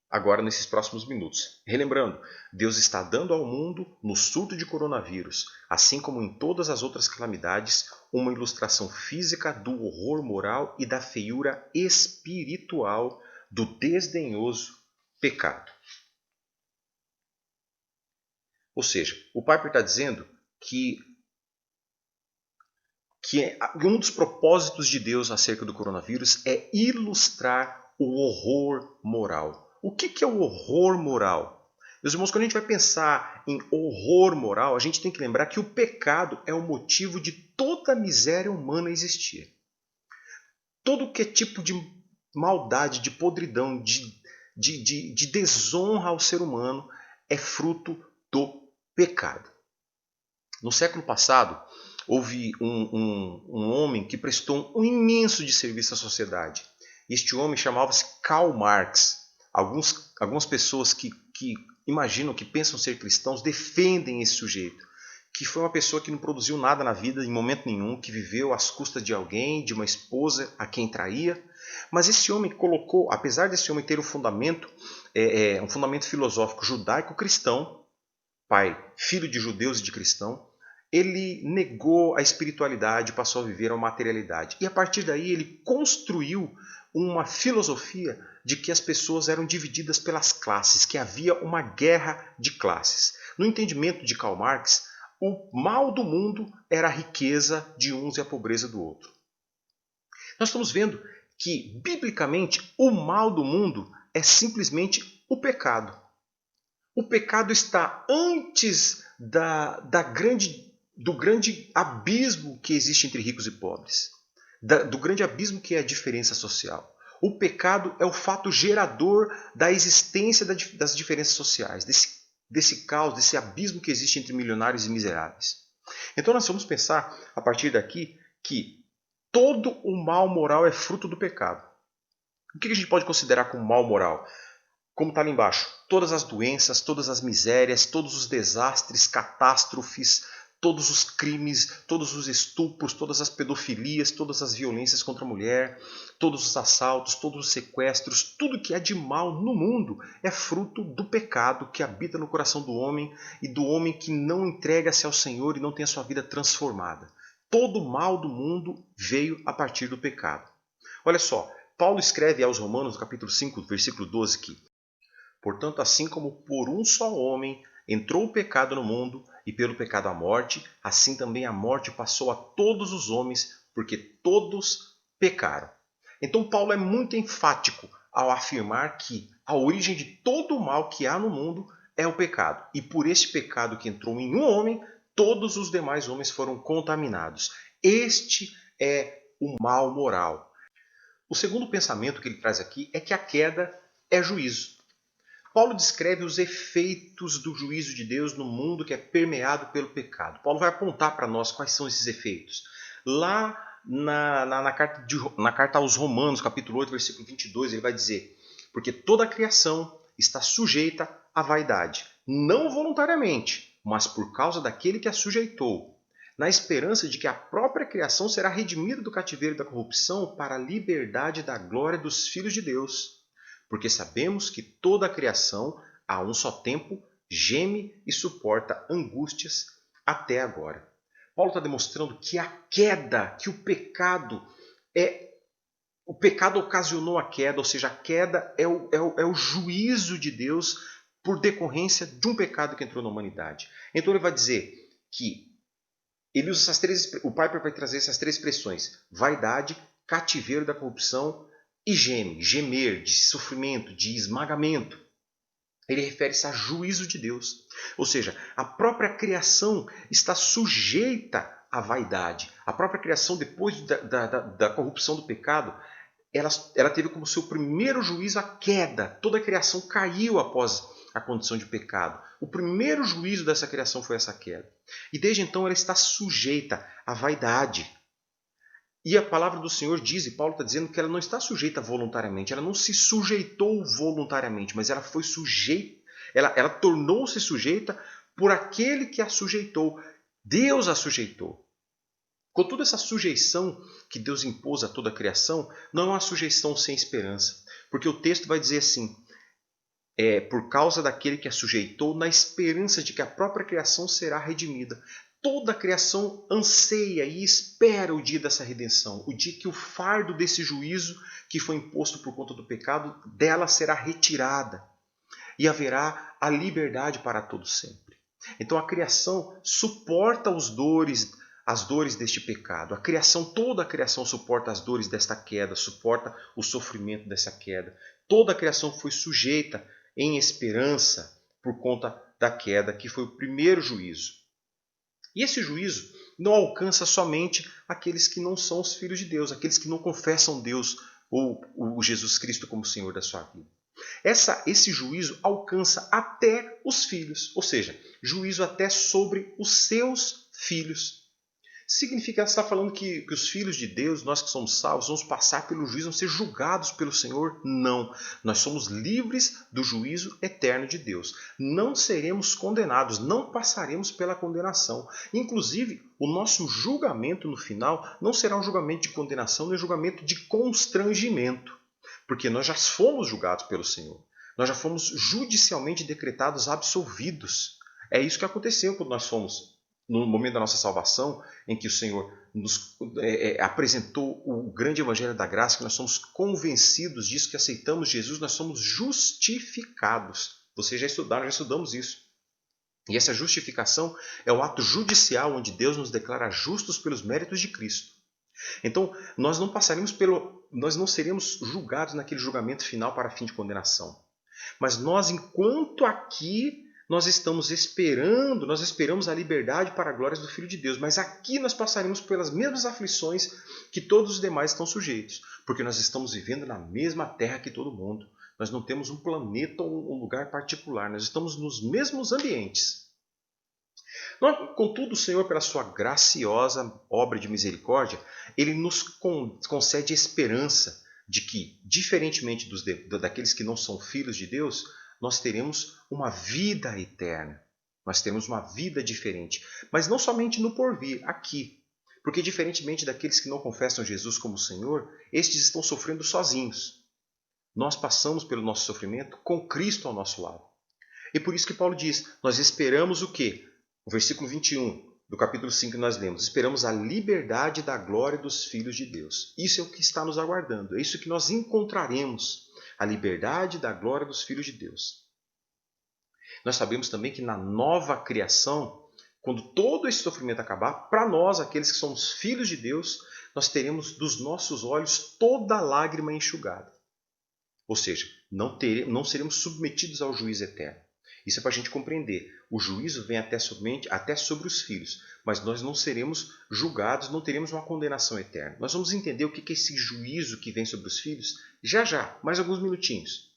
agora nesses próximos minutos. Relembrando, Deus está dando ao mundo, no surto de coronavírus, assim como em todas as outras calamidades, uma ilustração física do horror moral e da feiura espiritual do desdenhoso pecado. Ou seja, o Piper está dizendo que um dos propósitos de Deus acerca do coronavírus é ilustrar o horror moral. O que é o horror moral? Meus irmãos, quando a gente vai pensar em horror moral, a gente tem que lembrar que o pecado é o motivo de toda a miséria humana existir. Todo que é tipo de maldade, de podridão, de desonra ao ser humano é fruto do pecado. No século passado, houve um homem que prestou um imenso de serviço à sociedade. Este homem chamava-se Karl Marx. Algumas pessoas que imaginam, que pensam ser cristãos, defendem esse sujeito, que foi uma pessoa que não produziu nada na vida em momento nenhum, que viveu às custas de alguém, de uma esposa a quem traía. Mas esse homem colocou, apesar desse homem ter um fundamento filosófico judaico-cristão, pai, filho de judeus e de cristão, ele negou a espiritualidade, passou a viver a materialidade. E a partir daí ele construiu uma filosofia de que as pessoas eram divididas pelas classes, que havia uma guerra de classes. No entendimento de Karl Marx, o mal do mundo era a riqueza de uns e a pobreza do outro. Nós estamos vendo que, biblicamente, o mal do mundo é simplesmente o pecado. O pecado está antes do grande abismo que existe entre ricos e pobres, do grande abismo que é a diferença social. O pecado é o fato gerador da existência das diferenças sociais, desse caos, desse abismo que existe entre milionários e miseráveis. Então nós vamos pensar, a partir daqui, que todo o mal moral é fruto do pecado. O que a gente pode considerar como mal moral? Como está ali embaixo, todas as doenças, todas as misérias, todos os desastres, catástrofes, todos os crimes, todos os estupros, todas as pedofilias, todas as violências contra a mulher, todos os assaltos, todos os sequestros, tudo que é de mal no mundo é fruto do pecado que habita no coração do homem e do homem que não entrega-se ao Senhor e não tem a sua vida transformada. Todo o mal do mundo veio a partir do pecado. Olha só, Paulo escreve aos Romanos, no capítulo 5, versículo 12, que portanto, assim como por um só homem entrou o pecado no mundo, e pelo pecado a morte, assim também a morte passou a todos os homens, porque todos pecaram. Então Paulo é muito enfático ao afirmar que a origem de todo o mal que há no mundo é o pecado. E por esse pecado que entrou em um homem, todos os demais homens foram contaminados. Este é o mal moral. O segundo pensamento que ele traz aqui é que a queda é juízo. Paulo descreve os efeitos do juízo de Deus no mundo que é permeado pelo pecado. Paulo vai apontar para nós quais são esses efeitos. Lá na carta aos Romanos, capítulo 8, versículo 22, ele vai dizer: porque toda a criação está sujeita à vaidade, não voluntariamente, mas por causa daquele que a sujeitou, na esperança de que a própria criação será redimida do cativeiro da corrupção para a liberdade da glória dos filhos de Deus. Porque sabemos que toda a criação, a um só tempo, geme e suporta angústias até agora. Paulo está demonstrando que a queda, que o pecado ocasionou a queda, ou seja, a queda é o juízo de Deus por decorrência de um pecado que entrou na humanidade. Então ele vai dizer que ele usa o Piper vai trazer essas três expressões: vaidade, cativeiro da corrupção e geme, gemer, de sofrimento, de esmagamento. Ele refere-se a juízo de Deus. Ou seja, a própria criação está sujeita à vaidade. A própria criação, depois da corrupção do pecado, ela teve como seu primeiro juízo a queda. Toda a criação caiu após a condição de pecado. O primeiro juízo dessa criação foi essa queda. E desde então ela está sujeita à vaidade. E a palavra do Senhor diz, e Paulo está dizendo que ela não está sujeita voluntariamente, ela não se sujeitou voluntariamente, mas ela foi sujeita, ela tornou-se sujeita por aquele que a sujeitou. Deus a sujeitou. Contudo, essa sujeição que Deus impôs a toda a criação não é uma sujeição sem esperança, porque o texto vai dizer assim, por causa daquele que a sujeitou, na esperança de que a própria criação será redimida. Toda a criação anseia e espera o dia dessa redenção, o dia que o fardo desse juízo que foi imposto por conta do pecado dela será retirada e haverá a liberdade para todos sempre. Então a criação suporta as dores deste pecado. Toda a criação suporta as dores desta queda, suporta o sofrimento dessa queda. Toda a criação foi sujeita em esperança por conta da queda, que foi o primeiro juízo. E esse juízo não alcança somente aqueles que não são os filhos de Deus, aqueles que não confessam Deus ou o Jesus Cristo como Senhor da sua vida. Esse juízo alcança até os filhos, ou seja, juízo até sobre os seus filhos. Significa que está falando que os filhos de Deus, nós que somos salvos, vamos passar pelo juízo, vamos ser julgados pelo Senhor? Não. Nós somos livres do juízo eterno de Deus. Não seremos condenados, não passaremos pela condenação. Inclusive, o nosso julgamento no final não será um julgamento de condenação, nem um julgamento de constrangimento. Porque nós já fomos julgados pelo Senhor. Nós já fomos judicialmente decretados absolvidos. É isso que aconteceu quando nós fomos no momento da nossa salvação, em que o Senhor nos apresentou o grande evangelho da graça, que nós somos convencidos disso, que aceitamos Jesus, nós somos justificados. Vocês já estudaram, já estudamos isso. E essa justificação é um ato judicial, onde Deus nos declara justos pelos méritos de Cristo. Então, nós não seremos julgados naquele julgamento final para fim de condenação. Mas nós, enquanto aqui, nós esperamos a liberdade para a glória do Filho de Deus. Mas aqui nós passaremos pelas mesmas aflições que todos os demais estão sujeitos. Porque nós estamos vivendo na mesma terra que todo mundo. Nós não temos um planeta ou um lugar particular. Nós estamos nos mesmos ambientes. Contudo, o Senhor, pela sua graciosa obra de misericórdia, Ele nos concede esperança de que, diferentemente daqueles que não são filhos de Deus, nós teremos uma vida eterna. Nós teremos uma vida diferente. Mas não somente no porvir, aqui. Porque diferentemente daqueles que não confessam Jesus como Senhor, estes estão sofrendo sozinhos. Nós passamos pelo nosso sofrimento com Cristo ao nosso lado. E por isso que Paulo diz, nós esperamos o quê? O versículo 21 do capítulo 5 que nós lemos. Esperamos a liberdade da glória dos filhos de Deus. Isso é o que está nos aguardando. É isso que nós encontraremos. A liberdade da glória dos filhos de Deus. Nós sabemos também que na nova criação, quando todo esse sofrimento acabar, para nós, aqueles que somos filhos de Deus, nós teremos dos nossos olhos toda lágrima enxugada. Ou seja, não seremos submetidos ao juízo eterno. Isso é para a gente compreender. O juízo vem até sobre os filhos, mas nós não seremos julgados, não teremos uma condenação eterna. Nós vamos entender o que é esse juízo que vem sobre os filhos já, mais alguns minutinhos.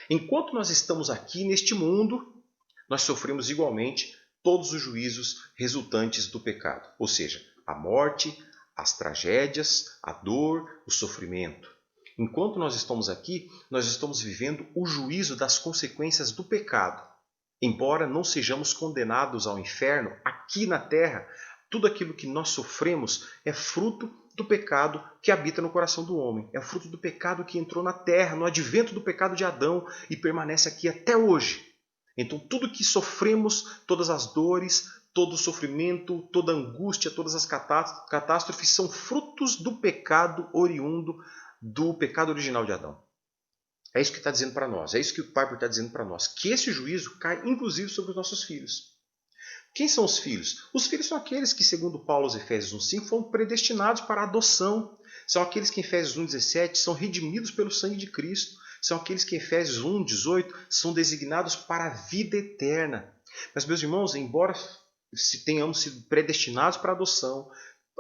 Enquanto nós estamos aqui neste mundo, nós sofremos igualmente todos os juízos resultantes do pecado, ou seja, a morte, as tragédias, a dor, o sofrimento. Enquanto nós estamos aqui, nós estamos vivendo o juízo das consequências do pecado. Embora não sejamos condenados ao inferno, aqui na terra, tudo aquilo que nós sofremos é fruto do pecado que habita no coração do homem. É fruto do pecado que entrou na terra, no advento do pecado de Adão e permanece aqui até hoje. Então tudo que sofremos, todas as dores, todo o sofrimento, toda a angústia, todas as catástrofes são frutos do pecado oriundo do pecado original de Adão. É isso que está dizendo para nós, é isso que o Pai está dizendo para nós, que esse juízo cai inclusive sobre os nossos filhos. Quem são os filhos? Os filhos são aqueles que, segundo Paulo aos Efésios 1,5, foram predestinados para a adoção. São aqueles que em Efésios 1,17 são redimidos pelo sangue de Cristo. São aqueles que em Efésios 1,18 são designados para a vida eterna. Mas, meus irmãos, embora tenhamos sido predestinados para a adoção,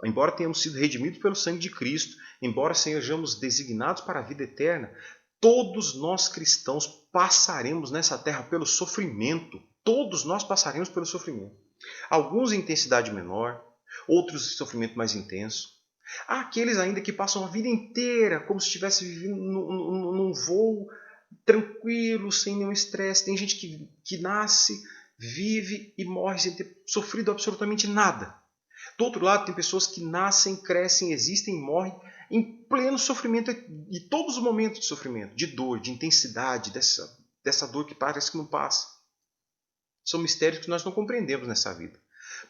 embora tenhamos sido redimidos pelo sangue de Cristo, embora sejamos designados para a vida eterna, todos nós cristãos passaremos nessa terra pelo sofrimento. Todos nós passaremos pelo sofrimento. Alguns em intensidade menor, outros em sofrimento mais intenso. Há aqueles ainda que passam a vida inteira como se estivesse vivendo num voo tranquilo, sem nenhum estresse. Tem gente que nasce, vive e morre sem ter sofrido absolutamente nada. Do outro lado, tem pessoas que nascem, crescem, existem e morrem em pleno sofrimento, e todos os momentos de sofrimento, de dor, de intensidade, dessa dor que parece que não passa. São mistérios que nós não compreendemos nessa vida.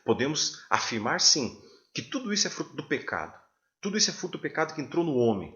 Podemos afirmar, sim, que tudo isso é fruto do pecado. Tudo isso é fruto do pecado que entrou no homem.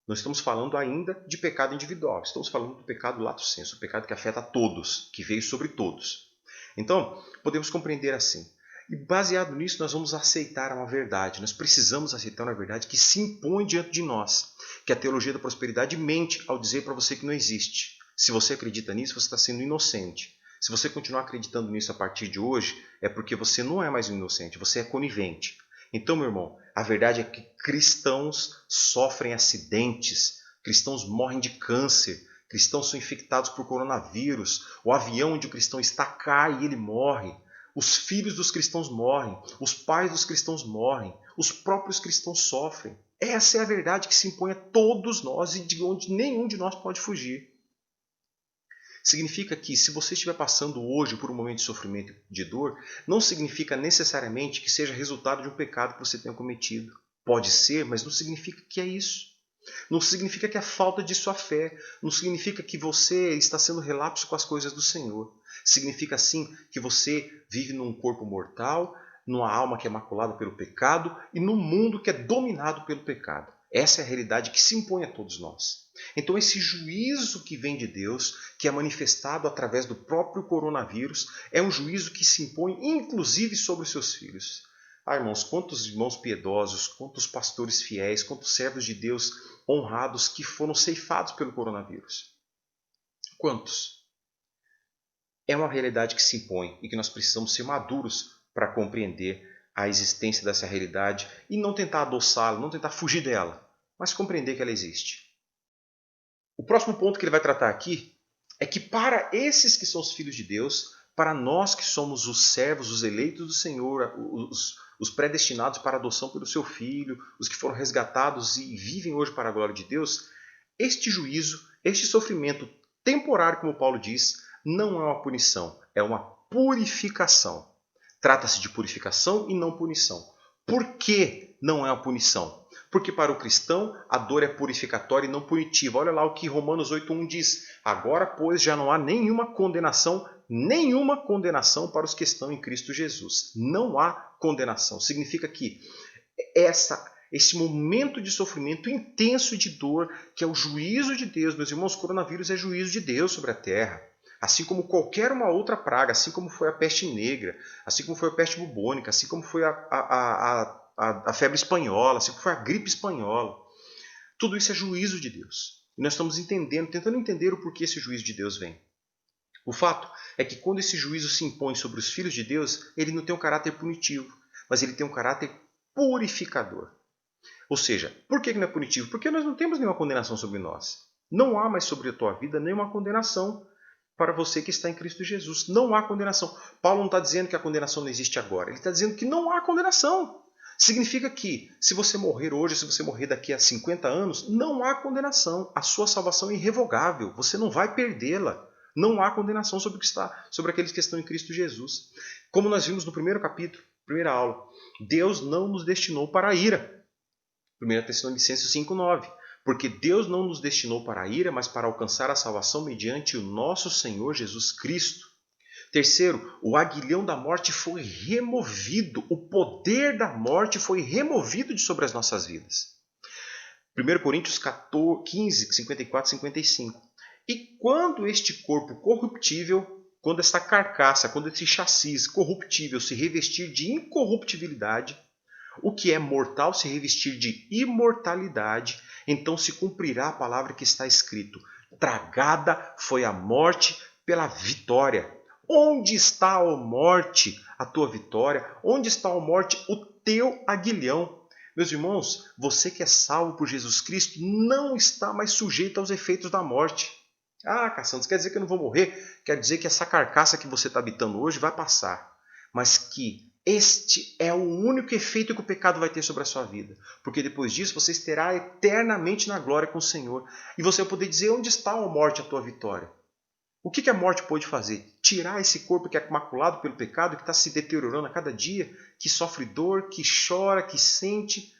Não estamos falando ainda de pecado individual. Estamos falando do pecado lato sensu, o pecado que afeta a todos, que veio sobre todos. Então, podemos compreender assim. E baseado nisso, nós vamos aceitar uma verdade. Nós precisamos aceitar uma verdade que se impõe diante de nós. Que a teologia da prosperidade mente ao dizer para você que não existe. Se você acredita nisso, você está sendo inocente. Se você continuar acreditando nisso a partir de hoje, é porque você não é mais um inocente, você é conivente. Então, meu irmão, a verdade é que cristãos sofrem acidentes, cristãos morrem de câncer, cristãos são infectados por coronavírus, o avião onde o cristão está cai e ele morre, os filhos dos cristãos morrem, os pais dos cristãos morrem, os próprios cristãos sofrem. Essa é a verdade que se impõe a todos nós e de onde nenhum de nós pode fugir. Significa que, se você estiver passando hoje por um momento de sofrimento e de dor, não significa necessariamente que seja resultado de um pecado que você tenha cometido. Pode ser, mas não significa que é isso. Não significa que é falta de sua fé. Não significa que você está sendo relapso com as coisas do Senhor. Significa, sim, que você vive num corpo mortal, numa alma que é maculada pelo pecado e num mundo que é dominado pelo pecado. Essa é a realidade que se impõe a todos nós. Então esse juízo que vem de Deus, que é manifestado através do próprio coronavírus, é um juízo que se impõe inclusive sobre os seus filhos. Ah, irmãos, quantos irmãos piedosos, quantos pastores fiéis, quantos servos de Deus honrados que foram ceifados pelo coronavírus. Quantos? É uma realidade que se impõe e que nós precisamos ser maduros para compreender a existência dessa realidade e não tentar adoçá-la, não tentar fugir dela, mas compreender que ela existe. O próximo ponto que ele vai tratar aqui é que para esses que são os filhos de Deus, para nós que somos os servos, os eleitos do Senhor, os predestinados para a adoção pelo seu Filho, os que foram resgatados e vivem hoje para a glória de Deus, este juízo, este sofrimento temporário, como Paulo diz, não é uma punição, é uma purificação. Trata-se de purificação e não punição. Por que não é uma punição? Porque para o cristão a dor é purificatória e não punitiva. Olha lá o que Romanos 8:1 diz. Agora, pois, já não há nenhuma condenação para os que estão em Cristo Jesus. Não há condenação. Significa que esse momento de sofrimento intenso de dor, que é o juízo de Deus, meus irmãos, o coronavírus é juízo de Deus sobre a terra. Assim como qualquer uma outra praga, assim como foi a peste negra, assim como foi a peste bubônica, assim como foi a febre espanhola, assim como foi a gripe espanhola. Tudo isso é juízo de Deus. E nós estamos tentando entender o porquê esse juízo de Deus vem. O fato é que quando esse juízo se impõe sobre os filhos de Deus, ele não tem um caráter punitivo, mas ele tem um caráter purificador. Ou seja, por que não é punitivo? Porque nós não temos nenhuma condenação sobre nós. Não há mais sobre a tua vida nenhuma condenação para você que está em Cristo Jesus. Não há condenação. Paulo não está dizendo que a condenação não existe agora. Ele está dizendo que não há condenação. Significa que, se você morrer hoje, se você morrer daqui a 50 anos, não há condenação. A sua salvação é irrevogável. Você não vai perdê-la. Não há condenação sobre aqueles que estão em Cristo Jesus. Como nós vimos no primeiro capítulo, primeira aula, Deus não nos destinou para a ira. 1 Tessalonicenses 5:9. Porque Deus não nos destinou para a ira, mas para alcançar a salvação mediante o nosso Senhor Jesus Cristo. Terceiro, o aguilhão da morte foi removido. O poder da morte foi removido de sobre as nossas vidas. 1 Coríntios 15, 54 e 55. E quando este corpo corruptível, quando esta carcaça, quando esse chassis corruptível se revestir de incorruptibilidade, o que é mortal se revestir de imortalidade, então se cumprirá a palavra que está escrito: tragada foi a morte pela vitória. Onde está, ó morte, a tua vitória? Onde está, ó morte, o teu aguilhão? Meus irmãos, você que é salvo por Jesus Cristo não está mais sujeito aos efeitos da morte. Ah, Cassandra, quer dizer que eu não vou morrer? Quer dizer que essa carcaça que você está habitando hoje vai passar. Mas que este é o único efeito que o pecado vai ter sobre a sua vida. Porque depois disso você estará eternamente na glória com o Senhor. E você vai poder dizer: onde está, ó morte, a tua vitória? O que a morte pode fazer? Tirar esse corpo que é maculado pelo pecado, que está se deteriorando a cada dia, que sofre dor, que chora, que sente.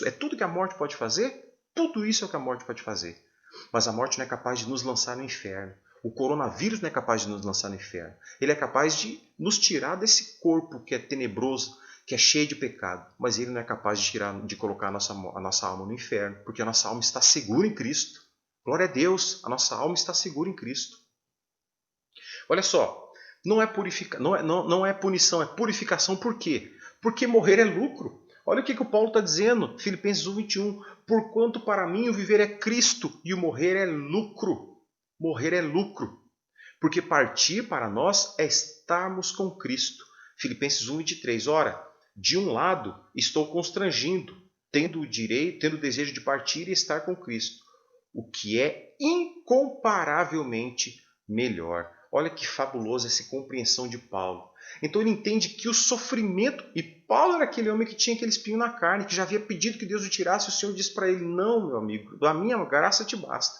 É tudo que a morte pode fazer? Tudo isso é o que a morte pode fazer. Mas a morte não é capaz de nos lançar no inferno. O coronavírus não é capaz de nos lançar no inferno. Ele é capaz de nos tirar desse corpo que é tenebroso, que é cheio de pecado. Mas ele não é capaz de colocar a nossa alma no inferno, porque a nossa alma está segura em Cristo. Glória a Deus, a nossa alma está segura em Cristo. Olha só, não é punição, é purificação. Por quê? Porque morrer é lucro. Olha o que o Paulo está dizendo, Filipenses 1:21. Porquanto para mim o viver é Cristo e o morrer é lucro. Morrer é lucro. Porque partir para nós é estarmos com Cristo. Filipenses 1:23. Ora, de um lado estou constrangindo, tendo o desejo de partir e estar com Cristo, o que é incomparavelmente melhor. Olha que fabulosa essa compreensão de Paulo. Então ele entende que o sofrimento... E Paulo era aquele homem que tinha aquele espinho na carne, que já havia pedido que Deus o tirasse. O Senhor disse para ele: não, meu amigo, a minha graça te basta.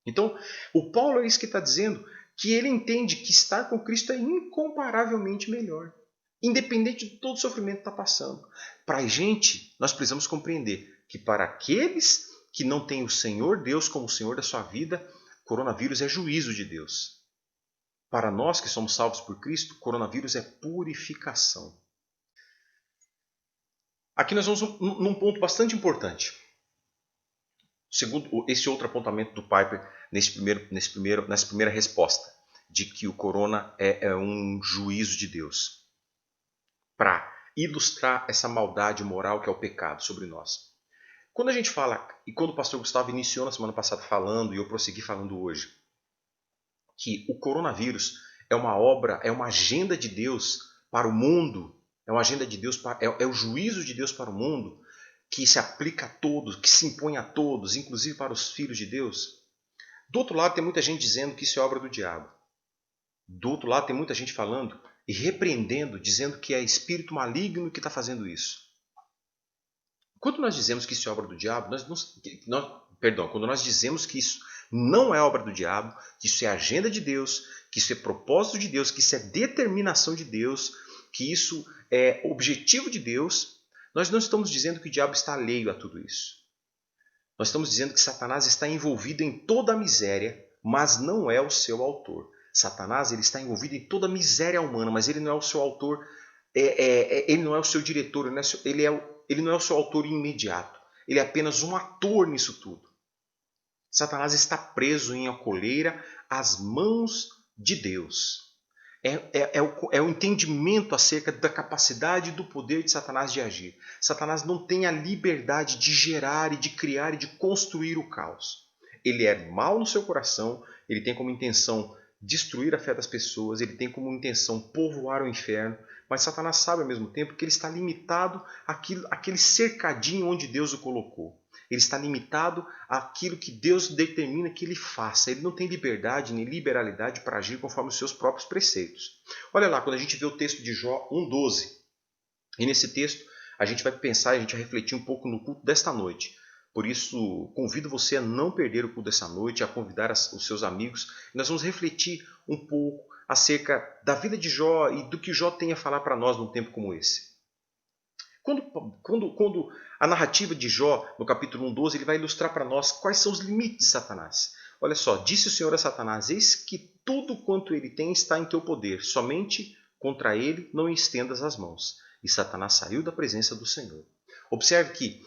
Então, o Paulo é isso que está dizendo, que ele entende que estar com Cristo é incomparavelmente melhor. Independente de todo o sofrimento que está passando. Para a gente, nós precisamos compreender que para aqueles que não têm o Senhor Deus como o Senhor da sua vida, coronavírus é juízo de Deus. Para nós que somos salvos por Cristo, coronavírus é purificação. Aqui nós vamos num ponto bastante importante. Segundo esse outro apontamento do Piper nessa primeira resposta, de que o corona é um juízo de Deus, para ilustrar essa maldade moral que é o pecado sobre nós. Quando a gente fala, e quando o pastor Gustavo iniciou na semana passada falando, e eu prossegui falando hoje, que o coronavírus é uma obra, é uma agenda de Deus para o mundo, é uma agenda de Deus, é o juízo de Deus para o mundo, que se aplica a todos, que se impõe a todos, inclusive para os filhos de Deus. Do outro lado tem muita gente dizendo que isso é obra do diabo. Do outro lado tem muita gente falando e repreendendo, dizendo que é espírito maligno que está fazendo isso. Quando nós dizemos que isso é obra do diabo, quando nós dizemos que isso não é obra do diabo, que isso é agenda de Deus, que isso é propósito de Deus, que isso é determinação de Deus, que isso é objetivo de Deus, nós não estamos dizendo que o diabo está alheio a tudo isso. Nós estamos dizendo que Satanás está envolvido em toda a miséria, mas não é o seu autor. Satanás ele está envolvido em toda a miséria humana, mas ele não é o seu autor, ele não é o seu diretor, ele não é o seu autor imediato. Ele é apenas um ator nisso tudo. Satanás está preso em coleira às mãos de Deus. É o entendimento acerca da capacidade e do poder de Satanás de agir. Satanás não tem a liberdade de gerar e de criar e de construir o caos. Ele é mau no seu coração, ele tem como intenção destruir a fé das pessoas, ele tem como intenção povoar o inferno, mas Satanás sabe ao mesmo tempo que ele está limitado àquele cercadinho onde Deus o colocou. Ele está limitado àquilo que Deus determina que ele faça. Ele não tem liberdade nem liberalidade para agir conforme os seus próprios preceitos. Olha lá, quando a gente vê o texto de Jó 1:12, e nesse texto a gente vai pensar, a gente vai refletir um pouco no culto desta noite. Por isso, convido você a não perder o culto dessa noite, a convidar os seus amigos. Nós vamos refletir um pouco acerca da vida de Jó e do que Jó tem a falar para nós num tempo como esse. Quando a narrativa de Jó, no capítulo 1:12, ele vai ilustrar para nós quais são os limites de Satanás. Olha só, disse o Senhor a Satanás: eis que tudo quanto ele tem está em teu poder, somente contra ele não estendas as mãos. E Satanás saiu da presença do Senhor. Observe que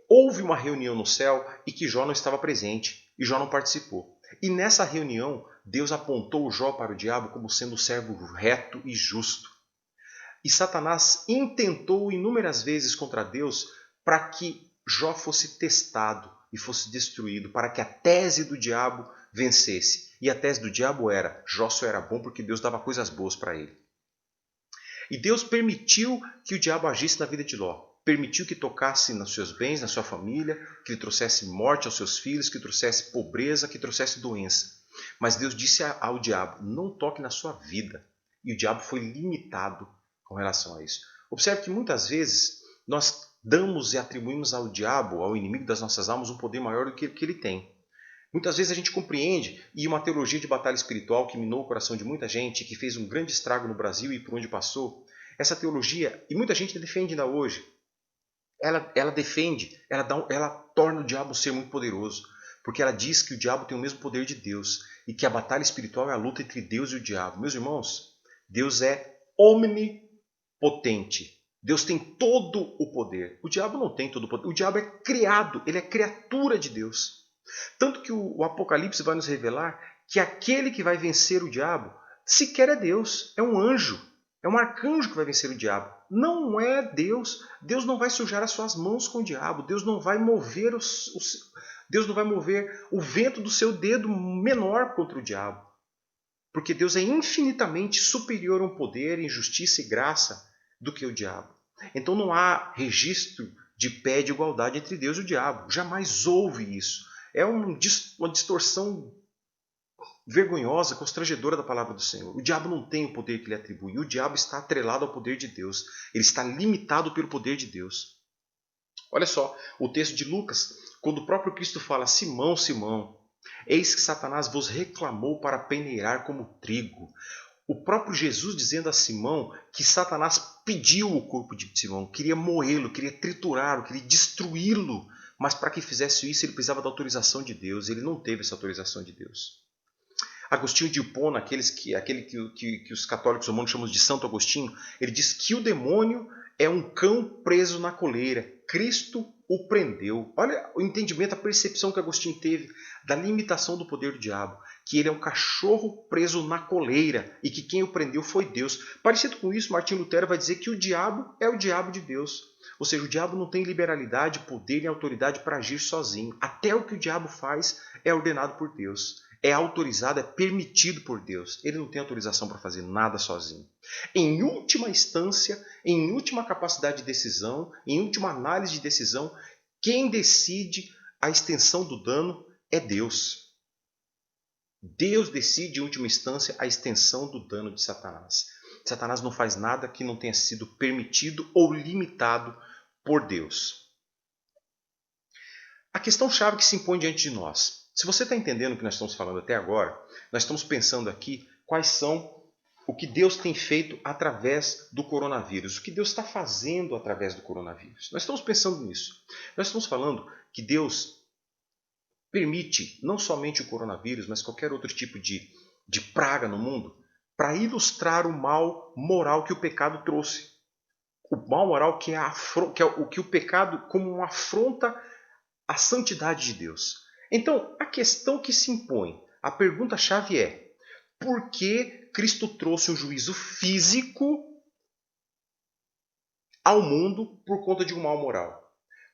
houve uma reunião no céu e que Jó não estava presente, e Jó não participou. E nessa reunião, Deus apontou Jó para o diabo como sendo um servo reto e justo. E Satanás intentou inúmeras vezes contra Deus para que Jó fosse testado e fosse destruído, para que a tese do diabo vencesse. E a tese do diabo era: Jó só era bom porque Deus dava coisas boas para ele. E Deus permitiu que o diabo agisse na vida de Ló. Permitiu que tocasse nos seus bens, na sua família, que lhe trouxesse morte aos seus filhos, que trouxesse pobreza, que trouxesse doença. Mas Deus disse ao diabo: não toque na sua vida. E o diabo foi limitado com relação a isso. Observe que muitas vezes nós damos e atribuímos ao diabo, ao inimigo das nossas almas, um poder maior do que ele tem. Muitas vezes a gente compreende, e uma teologia de batalha espiritual que minou o coração de muita gente, que fez um grande estrago no Brasil e por onde passou, essa teologia, e muita gente defende ainda hoje, ela defende, ela torna o diabo um ser muito poderoso, porque ela diz que o diabo tem o mesmo poder de Deus, e que a batalha espiritual é a luta entre Deus e o diabo. Meus irmãos, Deus é omnipotente. Deus tem todo o poder. O diabo não tem todo o poder. O diabo é criado, ele é criatura de Deus. Tanto que o Apocalipse vai nos revelar que aquele que vai vencer o diabo sequer é Deus, é um anjo, é um arcanjo que vai vencer o diabo. Não é Deus. Deus não vai sujar as suas mãos com o diabo. Deus não vai mover Deus não vai mover o vento do seu dedo menor contra o diabo. Porque Deus é infinitamente superior em poder, em justiça e graça do que o diabo. Então não há registro de pé de igualdade entre Deus e o diabo. Jamais houve isso. É uma distorção vergonhosa, constrangedora da palavra do Senhor. O diabo não tem o poder que lhe atribui. O diabo está atrelado ao poder de Deus. Ele está limitado pelo poder de Deus. Olha só, o texto de Lucas, quando o próprio Cristo fala: Simão, Simão, eis que Satanás vos reclamou para peneirar como trigo. O próprio Jesus dizendo a Simão que Satanás pediu o corpo de Simão, queria moê-lo, queria triturá-lo, queria destruí-lo. Mas para que fizesse isso, ele precisava da autorização de Deus. Ele não teve essa autorização de Deus. Agostinho de Hipona, aquele que os católicos romanos chamam de Santo Agostinho, ele diz que o demônio é um cão preso na coleira. Cristo o prendeu. Olha o entendimento, a percepção que Agostinho teve da limitação do poder do diabo. Que ele é um cachorro preso na coleira e que quem o prendeu foi Deus. Parecido com isso, Martinho Lutero vai dizer que o diabo é o diabo de Deus. Ou seja, o diabo não tem liberalidade, poder e autoridade para agir sozinho. Até o que o diabo faz é ordenado por Deus. É autorizado, é permitido por Deus. Ele não tem autorização para fazer nada sozinho. Em última instância, em última capacidade de decisão, em última análise de decisão, quem decide a extensão do dano é Deus. Deus decide, em última instância, a extensão do dano de Satanás. Satanás não faz nada que não tenha sido permitido ou limitado por Deus. A questão-chave que se impõe diante de nós. Se você está entendendo o que nós estamos falando até agora, nós estamos pensando aqui quais são o que Deus tem feito através do coronavírus, o que Deus está fazendo através do coronavírus. Nós estamos pensando nisso. Nós estamos falando que Deus permite não somente o coronavírus, mas qualquer outro tipo de praga no mundo, para ilustrar o mal moral que o pecado trouxe. O mal moral que é o que o pecado como uma afronta à santidade de Deus. Então, a questão que se impõe, a pergunta-chave é: por que Cristo trouxe um juízo físico ao mundo por conta de um mal moral?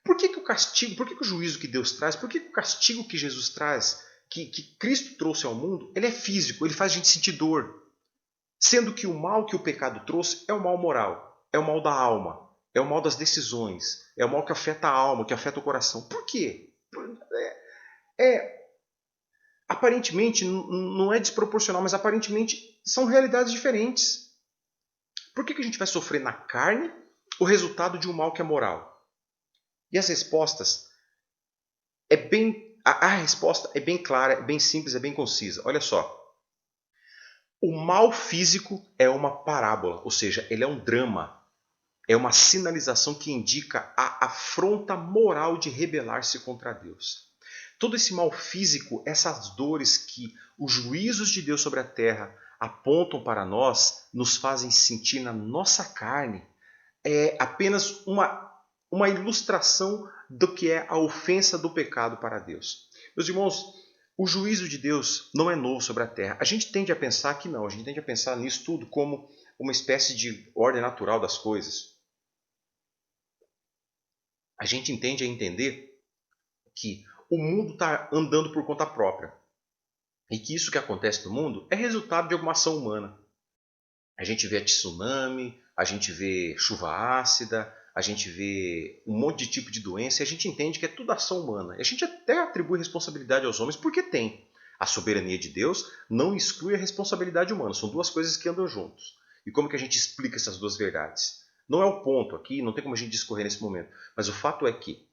Por que o castigo, por que o juízo que Deus traz, por que o castigo que Jesus traz, que Cristo trouxe ao mundo, ele é físico, ele faz a gente sentir dor? Sendo que o mal que o pecado trouxe é o mal moral, é o mal da alma, é o mal das decisões, é o mal que afeta a alma, que afeta o coração. Por quê? Aparentemente, não é desproporcional, mas aparentemente são realidades diferentes. Por que a gente vai sofrer na carne o resultado de um mal que é moral? E as respostas a resposta é bem clara, é bem simples, é bem concisa. Olha só. O mal físico é uma parábola, ou seja, ele é um drama. É uma sinalização que indica a afronta moral de rebelar-se contra Deus. Todo esse mal físico, essas dores que os juízos de Deus sobre a terra apontam para nós, nos fazem sentir na nossa carne, é apenas uma ilustração do que é a ofensa do pecado para Deus. Meus irmãos, O juízo de Deus não é novo sobre a terra. A gente tende a pensar que não, a gente tende a pensar nisso tudo como uma espécie de ordem natural das coisas. A gente tende a entender que o mundo está andando por conta própria e que isso que acontece no mundo é resultado de alguma ação humana. A gente vê tsunami, a gente vê chuva ácida, a gente vê um monte de tipo de doença e a gente entende que é tudo ação humana. E a gente até atribui responsabilidade aos homens porque tem. A soberania de Deus não exclui a responsabilidade humana. São duas coisas que andam juntos. E como que a gente explica essas duas verdades? Não é o ponto aqui, não tem como a gente discorrer nesse momento. Mas o fato é que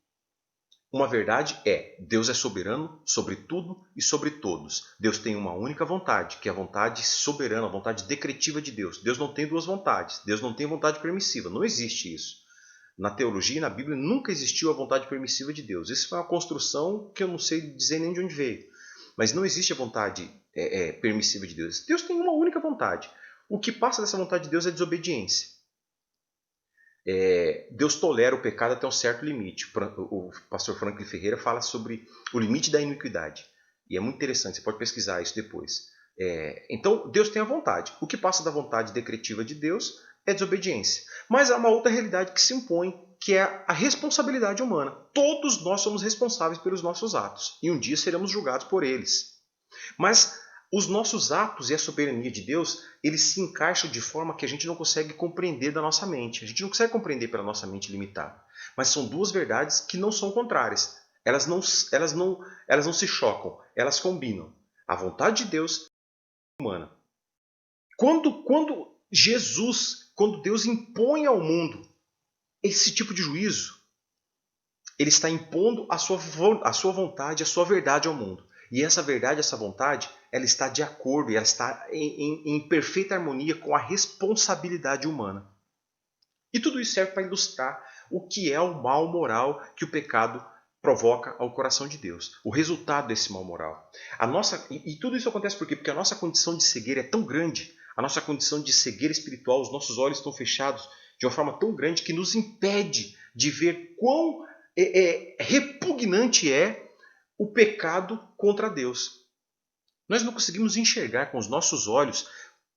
uma verdade é: Deus é soberano sobre tudo e sobre todos. Deus tem uma única vontade, que é a vontade soberana, a vontade decretiva de Deus. Deus não tem duas vontades. Deus não tem vontade permissiva. Não existe isso. Na teologia e na Bíblia nunca existiu a vontade permissiva de Deus. Isso foi uma construção que eu não sei dizer nem de onde veio. Mas não existe a vontade permissiva de Deus. Deus tem uma única vontade. O que passa dessa vontade de Deus é desobediência. Deus tolera o pecado até um certo limite. O pastor Franklin Ferreira fala sobre o limite da iniquidade. E é muito interessante, você pode pesquisar isso depois. Então, Deus tem a vontade. O que passa da vontade decretiva de Deus é desobediência. Mas há uma outra realidade que se impõe, que é a responsabilidade humana. Todos nós somos responsáveis pelos nossos atos. E um dia seremos julgados por eles. Mas os nossos atos e a soberania de Deus, eles se encaixam de forma que a gente não consegue compreender da nossa mente. A gente não consegue compreender pela nossa mente limitada. Mas são duas verdades que não são contrárias. Elas não se chocam, elas combinam. A vontade de Deus e a humana. Quando Deus impõe ao mundo esse tipo de juízo, ele está impondo a sua vontade, a sua verdade ao mundo. E essa verdade, essa vontade, ela está de acordo e ela está em perfeita harmonia com a responsabilidade humana. E tudo isso serve para ilustrar o que é o mal moral que o pecado provoca ao coração de Deus. O resultado desse mal moral. E tudo isso acontece por quê? Porque a nossa condição de cegueira é tão grande, a nossa condição de cegueira espiritual, os nossos olhos estão fechados de uma forma tão grande que nos impede de ver quão repugnante é o pecado contra Deus. Nós não conseguimos enxergar com os nossos olhos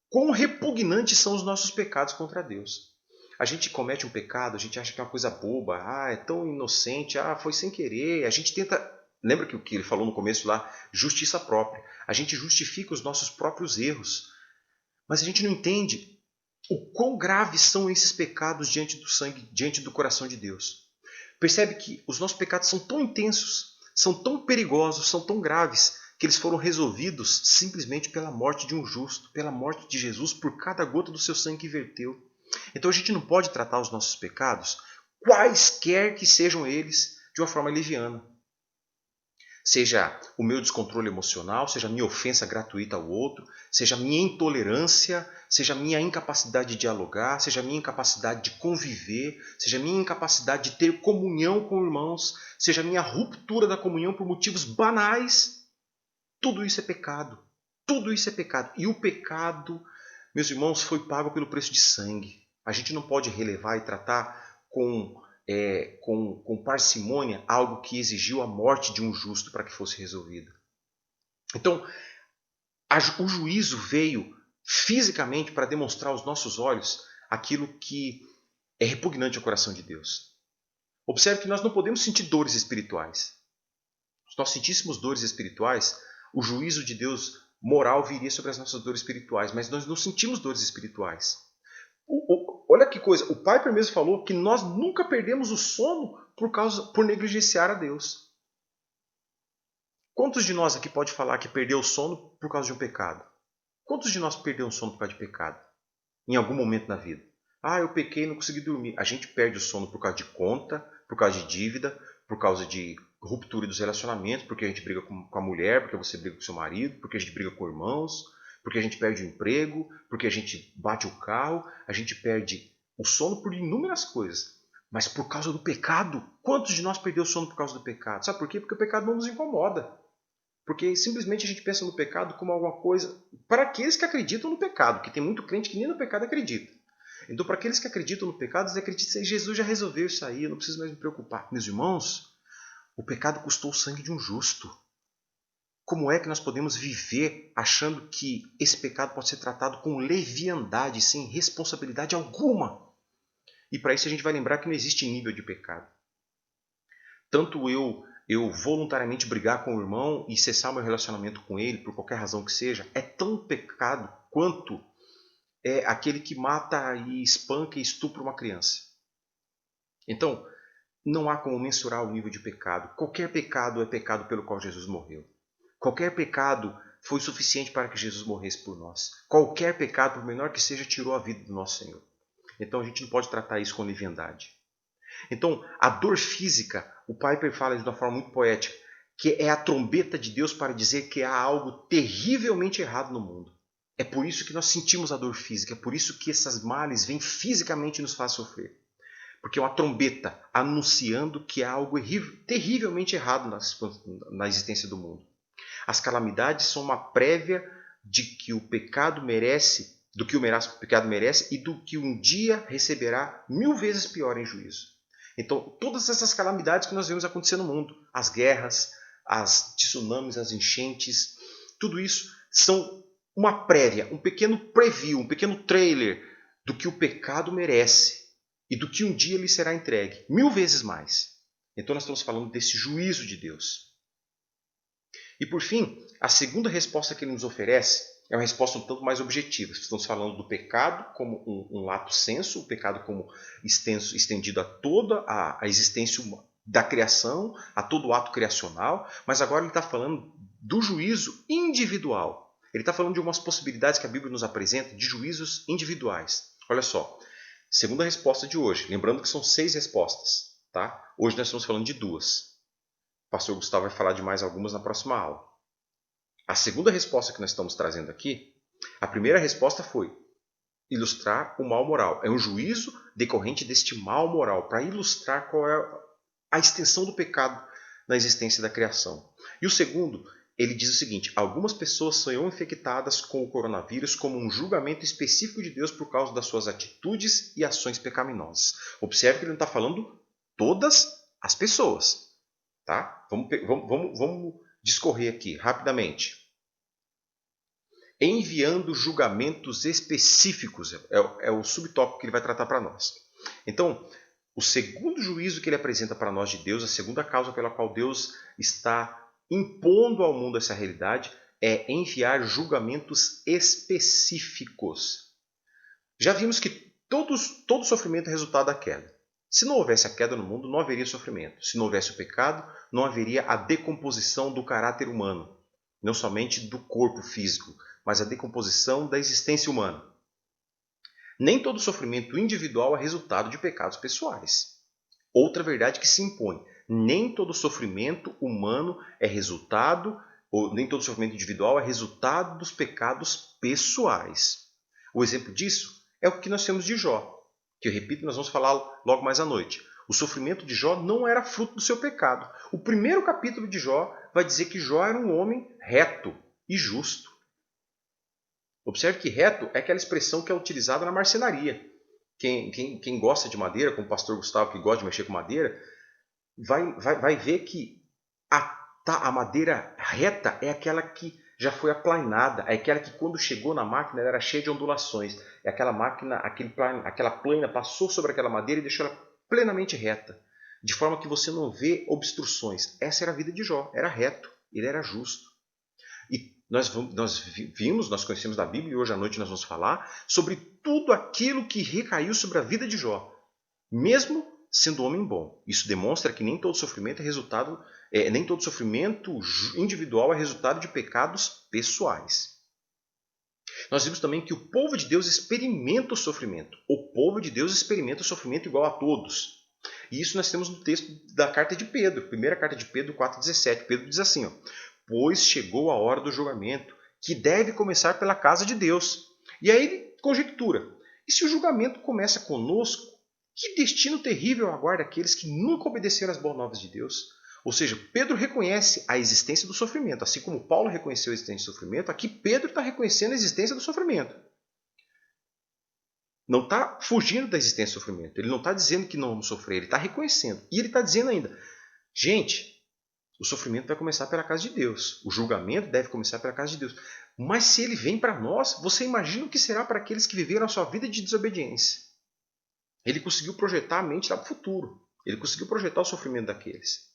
quão repugnantes são os nossos pecados contra Deus. A gente comete um pecado, a gente acha que é uma coisa boba, é tão inocente, foi sem querer. A gente tenta, lembra que o que ele falou no começo lá, justiça própria. A gente justifica os nossos próprios erros. Mas a gente não entende o quão graves são esses pecados diante do sangue, diante do coração de Deus. Percebe que os nossos pecados são tão intensos, são tão perigosos, são tão graves, que eles foram resolvidos simplesmente pela morte de um justo, pela morte de Jesus, por cada gota do seu sangue que verteu. Então a gente não pode tratar os nossos pecados, quaisquer que sejam eles, de uma forma leviana. Seja o meu descontrole emocional, seja a minha ofensa gratuita ao outro, seja a minha intolerância, seja a minha incapacidade de dialogar, seja a minha incapacidade de conviver, seja a minha incapacidade de ter comunhão com irmãos, seja a minha ruptura da comunhão por motivos banais. Tudo isso é pecado. Tudo isso é pecado. E o pecado, meus irmãos, foi pago pelo preço de sangue. A gente não pode relevar e tratar com parcimônia algo que exigiu a morte de um justo para que fosse resolvido. Então, o juízo veio fisicamente para demonstrar aos nossos olhos aquilo que é repugnante ao coração de Deus. Observe que nós não podemos sentir dores espirituais. Se nós sentíssemos dores espirituais, o juízo de Deus moral viria sobre as nossas dores espirituais, mas nós não sentimos dores espirituais. Olha que coisa, o Piper mesmo falou que nós nunca perdemos o sono por negligenciar a Deus. Quantos de nós aqui pode falar que perdeu o sono por causa de um pecado? Quantos de nós perdeu o sono por causa de pecado? Em algum momento na vida. Eu pequei e não consegui dormir. A gente perde o sono por causa de conta, por causa de dívida, por causa de ruptura dos relacionamentos, porque a gente briga com a mulher, porque você briga com seu marido, porque a gente briga com irmãos, porque a gente perde o emprego, porque a gente bate o carro, a gente perde o sono por inúmeras coisas. Mas por causa do pecado, quantos de nós perdeu o sono por causa do pecado? Sabe por quê? Porque o pecado não nos incomoda. Porque simplesmente a gente pensa no pecado como alguma coisa para aqueles que acreditam no pecado, porque tem muito crente que nem no pecado acredita. Então, para aqueles que acreditam no pecado, eles acreditam que Jesus já resolveu isso aí, eu não preciso mais me preocupar. Meus irmãos, o pecado custou o sangue de um justo. como é que nós podemos viver achando que esse pecado pode ser tratado com leviandade, sem responsabilidade alguma? E para isso a gente vai lembrar que não existe nível de pecado. Tanto eu voluntariamente brigar com o irmão e cessar meu relacionamento com ele, por qualquer razão que seja, é tão pecado quanto é aquele que mata e espanca e estupra uma criança. Então, não há como mensurar o nível de pecado. Qualquer pecado é pecado pelo qual Jesus morreu. Qualquer pecado foi suficiente para que Jesus morresse por nós. Qualquer pecado, por menor que seja, tirou a vida do nosso Senhor. Então a gente não pode tratar isso com leviandade. Então, a dor física, o Piper fala de uma forma muito poética, que é a trombeta de Deus para dizer que há algo terrivelmente errado no mundo. É por isso que nós sentimos a dor física, é por isso que essas males vêm fisicamente e nos faz sofrer. Porque é uma trombeta anunciando que há algo terrivelmente errado na existência do mundo. As calamidades são uma prévia de que o pecado merece, do que o pecado merece e do que um dia receberá 1000 vezes pior em juízo. Então, todas essas calamidades que nós vemos acontecer no mundo, as guerras, as tsunamis, as enchentes, tudo isso são uma prévia, um pequeno preview, um pequeno trailer do que o pecado merece e do que um dia lhe será entregue, 1000 vezes mais. Então nós estamos falando desse juízo de Deus. E por fim, a segunda resposta que ele nos oferece é uma resposta um tanto mais objetiva. Estamos falando do pecado como um lato sensu, o pecado como estendido a toda a existência da criação, a todo o ato criacional, mas agora ele está falando do juízo individual. Ele está falando de algumas possibilidades que a Bíblia nos apresenta de juízos individuais. Olha só, segunda resposta de hoje, lembrando que são 6 respostas. Tá? Hoje nós estamos falando de 2. O pastor Gustavo vai falar de mais algumas na próxima aula. A segunda resposta que nós estamos trazendo aqui, a primeira resposta foi ilustrar o mal moral. É um juízo decorrente deste mal moral, para ilustrar qual é a extensão do pecado na existência da criação. E o segundo, ele diz o seguinte: algumas pessoas serão infectadas com o coronavírus como um julgamento específico de Deus por causa das suas atitudes e ações pecaminosas. Observe que ele não está falando todas as pessoas. Tá? Vamos discorrer aqui rapidamente. Enviando julgamentos específicos é o subtópico que ele vai tratar para nós. Então, o segundo juízo que ele apresenta para nós de Deus, a segunda causa pela qual Deus está impondo ao mundo essa realidade, é enviar julgamentos específicos. Já vimos que todo sofrimento é resultado da queda. Se não houvesse a queda no mundo, não haveria sofrimento. Se não houvesse o pecado, não haveria a decomposição do caráter humano. Não somente do corpo físico, mas a decomposição da existência humana. Nem todo sofrimento individual é resultado de pecados pessoais. Outra verdade que se impõe: nem todo sofrimento humano é resultado, ou nem todo sofrimento individual é resultado dos pecados pessoais. O exemplo disso é o que nós temos de Jó, que eu repito, nós vamos falar logo mais à noite. O sofrimento de Jó não era fruto do seu pecado. O primeiro capítulo de Jó vai dizer que Jó era um homem reto e justo. Observe que reto é aquela expressão que é utilizada na marcenaria. Quem gosta de madeira, como o pastor Gustavo, que gosta de mexer com madeira, vai ver que a madeira reta é aquela que já foi aplanada, é aquela que quando chegou na máquina ela era cheia de ondulações. É aquela máquina, aquela plana passou sobre aquela madeira e deixou ela plenamente reta, de forma que você não vê obstruções. Essa era a vida de Jó, era reto, ele era justo. E nós conhecemos da Bíblia e hoje à noite nós vamos falar sobre tudo aquilo que recaiu sobre a vida de Jó, mesmo sendo homem bom. Isso demonstra que nem todo sofrimento nem todo sofrimento individual é resultado de pecados pessoais. Nós vimos também que o povo de Deus experimenta o sofrimento. O povo de Deus experimenta o sofrimento igual a todos. E isso nós temos no texto da carta de Pedro, primeira carta de Pedro 4,17. Pedro diz assim: pois chegou a hora do julgamento, que deve começar pela casa de Deus. E aí ele conjectura: e se o julgamento começa conosco, que destino terrível aguarda aqueles que nunca obedeceram às boas novas de Deus? Ou seja, Pedro reconhece a existência do sofrimento. Assim como Paulo reconheceu a existência do sofrimento, aqui Pedro está reconhecendo a existência do sofrimento. Não está fugindo da existência do sofrimento. Ele não está dizendo que não vamos sofrer, ele está reconhecendo. E ele está dizendo ainda: gente, o sofrimento vai começar pela casa de Deus. O julgamento deve começar pela casa de Deus. Mas se ele vem para nós, você imagina o que será para aqueles que viveram a sua vida de desobediência. Ele conseguiu projetar a mente lá para o futuro. Ele conseguiu projetar o sofrimento daqueles.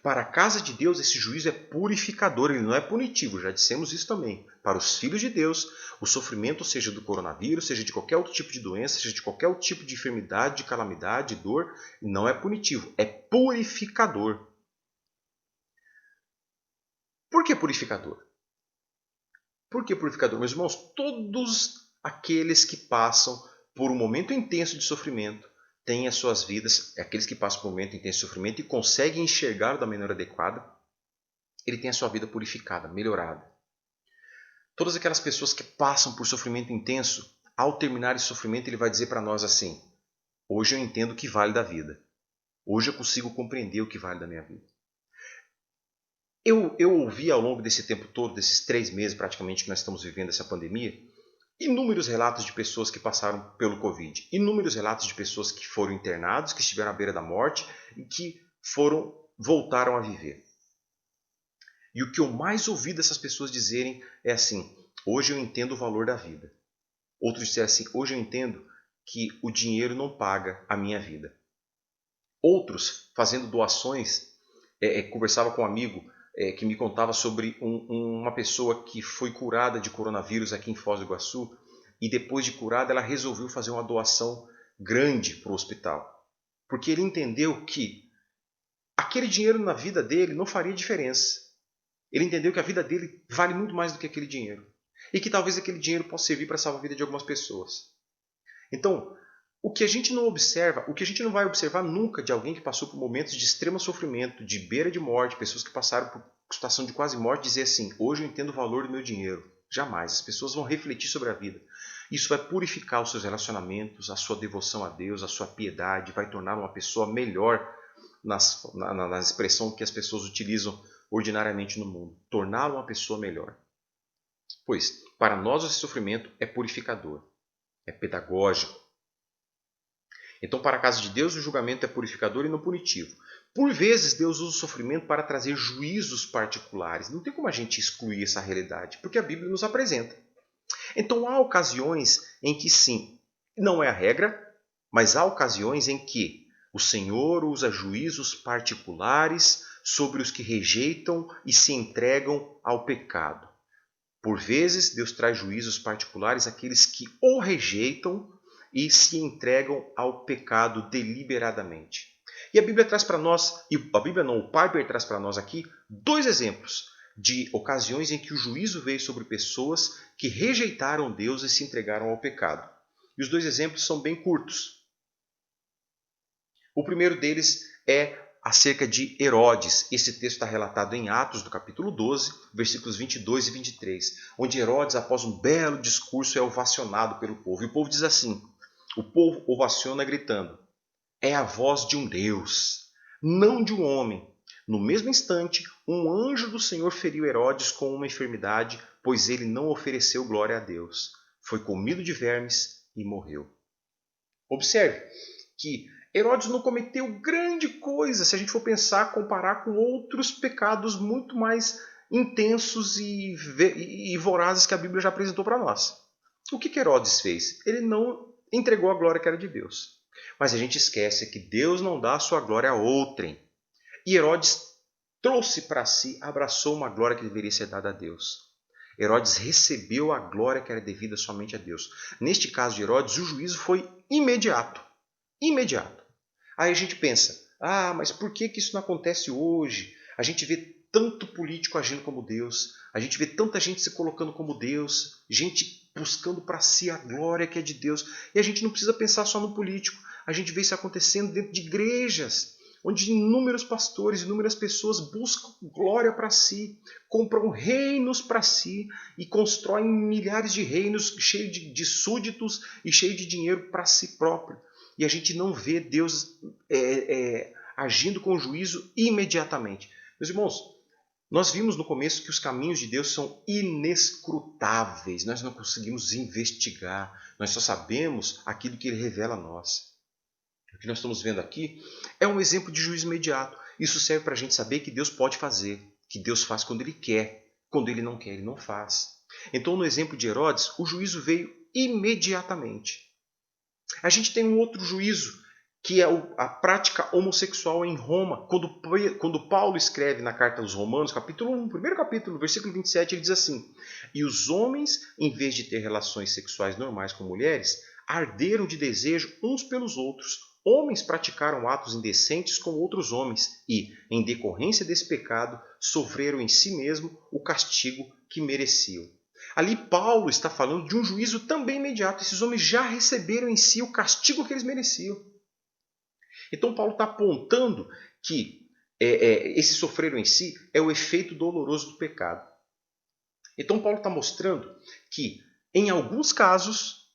Para a casa de Deus, esse juízo é purificador, ele não é punitivo, já dissemos isso também. Para os filhos de Deus, o sofrimento, seja do coronavírus, seja de qualquer outro tipo de doença, seja de qualquer outro tipo de enfermidade, de calamidade, de dor, não é punitivo, é purificador. Por que purificador? Por que purificador? Meus irmãos, todos aqueles que passam por um momento intenso de sofrimento, têm as suas vidas, aqueles que passam por um momento intenso de sofrimento e conseguem enxergar da maneira adequada, ele tem a sua vida purificada, melhorada. Todas aquelas pessoas que passam por sofrimento intenso, ao terminar esse sofrimento, ele vai dizer para nós assim: hoje eu entendo o que vale da vida. Hoje eu consigo compreender o que vale da minha vida. Eu ouvi ao longo desse tempo todo, desses 3 meses praticamente que nós estamos vivendo essa pandemia, inúmeros relatos de pessoas que passaram pelo Covid, inúmeros relatos de pessoas que foram internados, que estiveram à beira da morte e que voltaram a viver. E o que eu mais ouvi dessas pessoas dizerem é assim: hoje eu entendo o valor da vida. Outros disseram assim: hoje eu entendo que o dinheiro não paga a minha vida. Outros, fazendo doações, conversava com um amigo que me contava sobre uma pessoa que foi curada de coronavírus aqui em Foz do Iguaçu e depois de curada ela resolveu fazer uma doação grande para o hospital. Porque ele entendeu que aquele dinheiro na vida dele não faria diferença. Ele entendeu que a vida dele vale muito mais do que aquele dinheiro. E que talvez aquele dinheiro possa servir para salvar a vida de algumas pessoas. Então, o que a gente não observa, o que a gente não vai observar nunca de alguém que passou por momentos de extremo sofrimento, de beira de morte, pessoas que passaram por situação de quase morte, dizer assim: hoje eu entendo o valor do meu dinheiro. Jamais. As pessoas vão refletir sobre a vida. Isso vai purificar os seus relacionamentos, a sua devoção a Deus, a sua piedade, vai tornar uma pessoa melhor na expressão que as pessoas utilizam ordinariamente no mundo. Tornar uma pessoa melhor. Pois, para nós esse sofrimento é purificador, é pedagógico. Então, para a casa de Deus, o julgamento é purificador e não punitivo. Por vezes, Deus usa o sofrimento para trazer juízos particulares. Não tem como a gente excluir essa realidade, porque a Bíblia nos apresenta. Então, há ocasiões em que sim, não é a regra, mas há ocasiões em que o Senhor usa juízos particulares sobre os que rejeitam e se entregam ao pecado. Por vezes, Deus traz juízos particulares àqueles que o rejeitam e se entregam ao pecado deliberadamente. E a Bíblia traz para nós, o Piper traz para nós aqui 2 exemplos de ocasiões em que o juízo veio sobre pessoas que rejeitaram Deus e se entregaram ao pecado. E os 2 exemplos são bem curtos. O primeiro deles é acerca de Herodes. Esse texto está relatado em Atos, do capítulo 12, versículos 22 e 23, onde Herodes, após um belo discurso, é ovacionado pelo povo. E o povo diz assim, o povo ovaciona gritando: é a voz de um Deus, não de um homem. No mesmo instante, um anjo do Senhor feriu Herodes com uma enfermidade, pois ele não ofereceu glória a Deus. Foi comido de vermes e morreu. Observe que Herodes não cometeu grande coisa, se a gente for pensar, comparar com outros pecados muito mais intensos e vorazes que a Bíblia já apresentou para nós. O que Herodes fez? Ele não entregou a glória que era de Deus. Mas a gente esquece que Deus não dá a sua glória a outrem. E Herodes trouxe para si, abraçou uma glória que deveria ser dada a Deus. Herodes recebeu a glória que era devida somente a Deus. Neste caso de Herodes, o juízo foi imediato. Imediato. Aí a gente pensa, mas por que isso não acontece hoje? A gente vê tanto político agindo como Deus, a gente vê tanta gente se colocando como Deus, gente buscando para si a glória que é de Deus. E a gente não precisa pensar só no político, a gente vê isso acontecendo dentro de igrejas, onde inúmeros pastores, inúmeras pessoas buscam glória para si, compram reinos para si e constroem milhares de reinos cheios de súditos e cheios de dinheiro para si próprio. E a gente não vê Deus agindo com juízo imediatamente. Meus irmãos, nós vimos no começo que os caminhos de Deus são inescrutáveis. Nós não conseguimos investigar. Nós só sabemos aquilo que Ele revela a nós. O que nós estamos vendo aqui é um exemplo de juízo imediato. Isso serve para a gente saber que Deus pode fazer, que Deus faz quando Ele quer. Quando Ele não quer, Ele não faz. Então, no exemplo de Herodes, o juízo veio imediatamente. A gente tem um outro juízo, que é a prática homossexual em Roma. Quando Paulo escreve na carta aos Romanos, capítulo 1, primeiro capítulo, versículo 27, ele diz assim: e os homens, em vez de ter relações sexuais normais com mulheres, arderam de desejo uns pelos outros. Homens praticaram atos indecentes com outros homens e, em decorrência desse pecado, sofreram em si mesmo o castigo que mereciam. Ali Paulo está falando de um juízo também imediato. Esses homens já receberam em si o castigo que eles mereciam. Então Paulo está apontando que esse sofreram em si é o efeito doloroso do pecado. Então Paulo está mostrando que em alguns casos,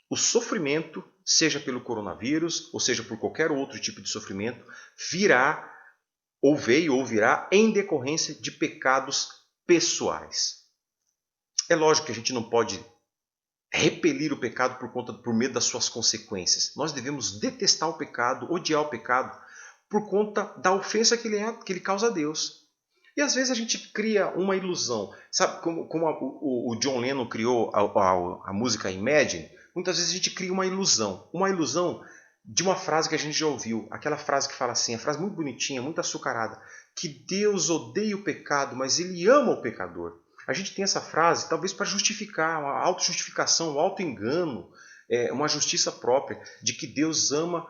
o sofrimento, seja pelo coronavírus, ou seja por qualquer outro tipo de sofrimento, virá ou veio ou virá em decorrência de pecados pessoais. É lógico que a gente não pode repelir o pecado por medo das suas consequências. Nós devemos detestar o pecado, odiar o pecado, por conta da ofensa que ele causa a Deus. E às vezes a gente cria uma ilusão. Sabe como o John Lennon criou a música Imagine? Muitas vezes a gente cria uma ilusão. Uma ilusão de uma frase que a gente já ouviu. Aquela frase que fala assim, a frase muito bonitinha, muito açucarada, que Deus odeia o pecado, mas Ele ama o pecador. A gente tem essa frase talvez para justificar, uma autojustificação, um auto-engano, uma justiça própria de que Deus ama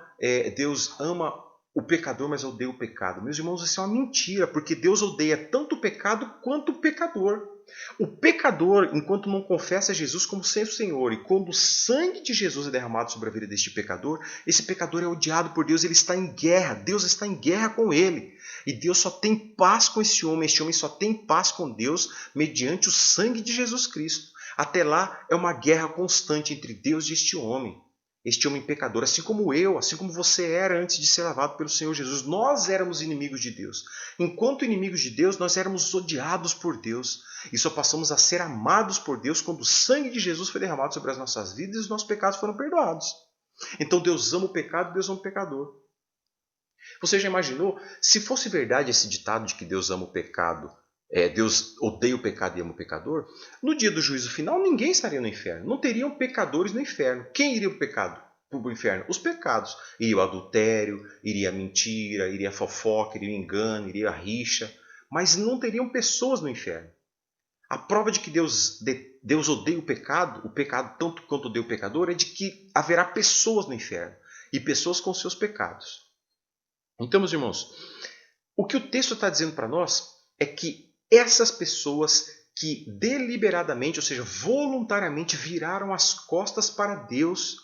o pecador, mas odeia o pecado. Meus irmãos, isso é uma mentira, porque Deus odeia tanto o pecado quanto o pecador. O pecador, enquanto não confessa Jesus como sendo o Senhor, e quando o sangue de Jesus é derramado sobre a vida deste pecador, esse pecador é odiado por Deus, ele está em guerra, Deus está em guerra com ele. E Deus só tem paz com este homem só tem paz com Deus mediante o sangue de Jesus Cristo. Até lá é uma guerra constante entre Deus e este homem pecador, assim como eu, assim como você era antes de ser lavado pelo Senhor Jesus. Nós éramos inimigos de Deus. Enquanto inimigos de Deus, nós éramos odiados por Deus. E só passamos a ser amados por Deus quando o sangue de Jesus foi derramado sobre as nossas vidas e os nossos pecados foram perdoados. Então Deus ama o pecado, Deus ama o pecador. Você já imaginou? Se fosse verdade esse ditado de que Deus ama o pecado, Deus odeia o pecado e ama o pecador, no dia do juízo final ninguém estaria no inferno. Não teriam pecadores no inferno. Quem iria para o inferno? Os pecados. Iria o adultério, iria a mentira, iria a fofoca, iria o engano, iria a rixa. Mas não teriam pessoas no inferno. A prova de que Deus odeia o pecado tanto quanto odeia o pecador, é de que haverá pessoas no inferno. E pessoas com seus pecados. Então, meus irmãos, o que o texto está dizendo para nós é que essas pessoas que deliberadamente, ou seja, voluntariamente viraram as costas para Deus,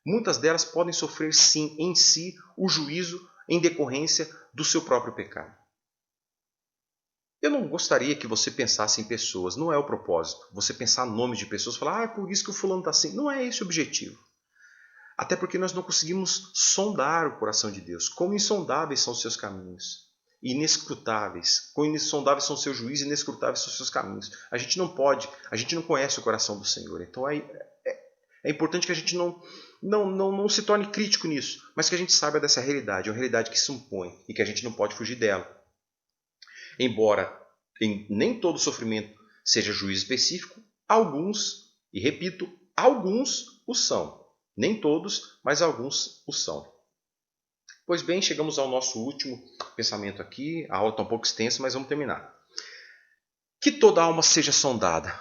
muitas delas podem sofrer sim em si o juízo em decorrência do seu próprio pecado. Eu não gostaria que você pensasse em pessoas, não é o propósito. Você pensar nomes de pessoas e falar, é por isso que o fulano está assim. Não é esse o objetivo. Até porque nós não conseguimos sondar o coração de Deus. Como insondáveis são os seus caminhos. Inescrutáveis. Quão insondáveis são os seus juízos, inescrutáveis são os seus caminhos. A gente não conhece o coração do Senhor. Então é importante que a gente não se torne crítico nisso, mas que a gente saiba dessa realidade. É uma realidade que se impõe e que a gente não pode fugir dela. Embora nem todo sofrimento seja juízo específico, alguns, e repito, alguns o são. Nem todos, mas alguns o são. Pois bem, chegamos ao nosso último pensamento aqui. A aula está um pouco extensa, mas vamos terminar. Que toda alma seja sondada.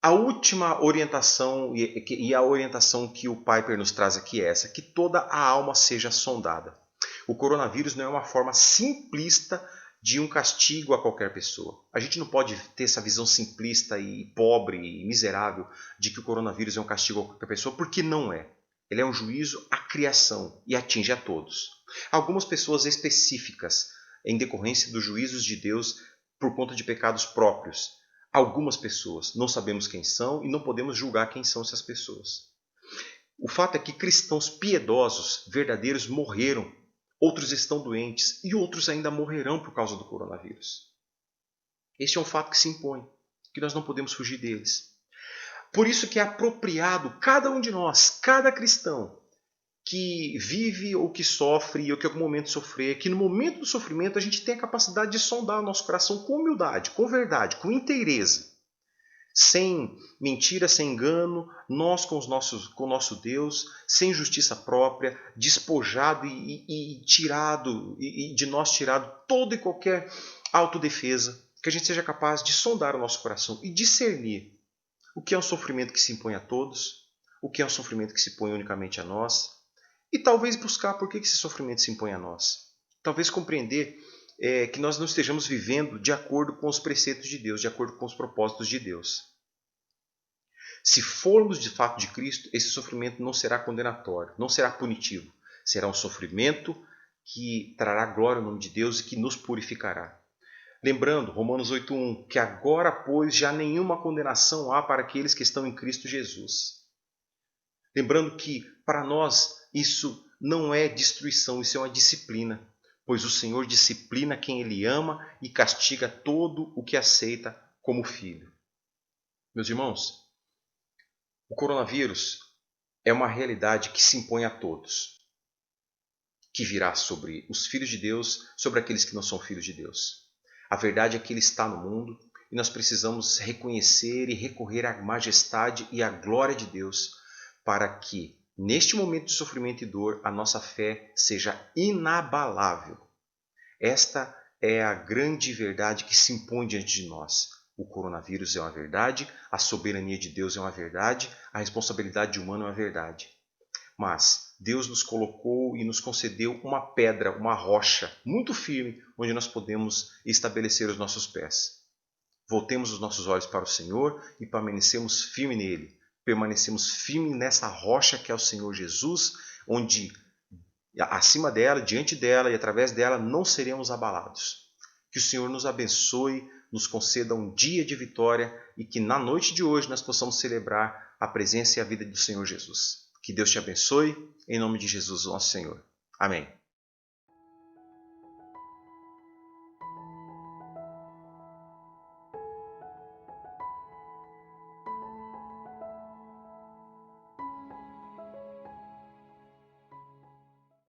A última orientação e a orientação que o Piper nos traz aqui é essa. Que toda a alma seja sondada. O coronavírus não é uma forma simplista de um castigo a qualquer pessoa. A gente não pode ter essa visão simplista e pobre e miserável de que o coronavírus é um castigo a qualquer pessoa, porque não é. Ele é um juízo à criação e atinge a todos. Algumas pessoas específicas, em decorrência dos juízos de Deus por conta de pecados próprios. Algumas pessoas, não sabemos quem são e não podemos julgar quem são essas pessoas. O fato é que cristãos piedosos, verdadeiros, morreram. Outros estão doentes e outros ainda morrerão por causa do coronavírus. Este é um fato que se impõe, que nós não podemos fugir deles. Por isso que é apropriado cada um de nós, cada cristão, que vive ou que sofre ou que em algum momento sofrer, que no momento do sofrimento a gente tem a capacidade de sondar o nosso coração com humildade, com verdade, com inteireza, sem mentira, sem engano, nós com o nosso Deus, sem justiça própria, despojado e tirado, e de nós tirado toda e qualquer autodefesa, que a gente seja capaz de sondar o nosso coração e discernir o que é um sofrimento que se impõe a todos, o que é um sofrimento que se impõe unicamente a nós, e talvez buscar por que esse sofrimento se impõe a nós. Talvez compreender que nós não estejamos vivendo de acordo com os preceitos de Deus, de acordo com os propósitos de Deus. Se formos de fato de Cristo, esse sofrimento não será condenatório, não será punitivo. Será um sofrimento que trará glória ao nome de Deus e que nos purificará. Lembrando, Romanos 8:1, que agora, pois, já nenhuma condenação há para aqueles que estão em Cristo Jesus. Lembrando que, para nós, isso não é destruição, isso é uma disciplina. Pois o Senhor disciplina quem Ele ama e castiga todo o que aceita como filho. Meus irmãos, o coronavírus é uma realidade que se impõe a todos, que virá sobre os filhos de Deus, sobre aqueles que não são filhos de Deus. A verdade é que Ele está no mundo e nós precisamos reconhecer e recorrer à majestade e à glória de Deus para que, neste momento de sofrimento e dor, a nossa fé seja inabalável. Esta é a grande verdade que se impõe diante de nós. O coronavírus é uma verdade, a soberania de Deus é uma verdade, a responsabilidade humana é uma verdade. Mas Deus nos colocou e nos concedeu uma pedra, uma rocha muito firme, onde nós podemos estabelecer os nossos pés. Voltemos os nossos olhos para o Senhor e permanecemos firmes nele. Permanecemos firmes nessa rocha que é o Senhor Jesus, onde acima dela, diante dela e através dela não seremos abalados. Que o Senhor nos abençoe, nos conceda um dia de vitória e que na noite de hoje nós possamos celebrar a presença e a vida do Senhor Jesus. Que Deus te abençoe, em nome de Jesus, nosso Senhor. Amém.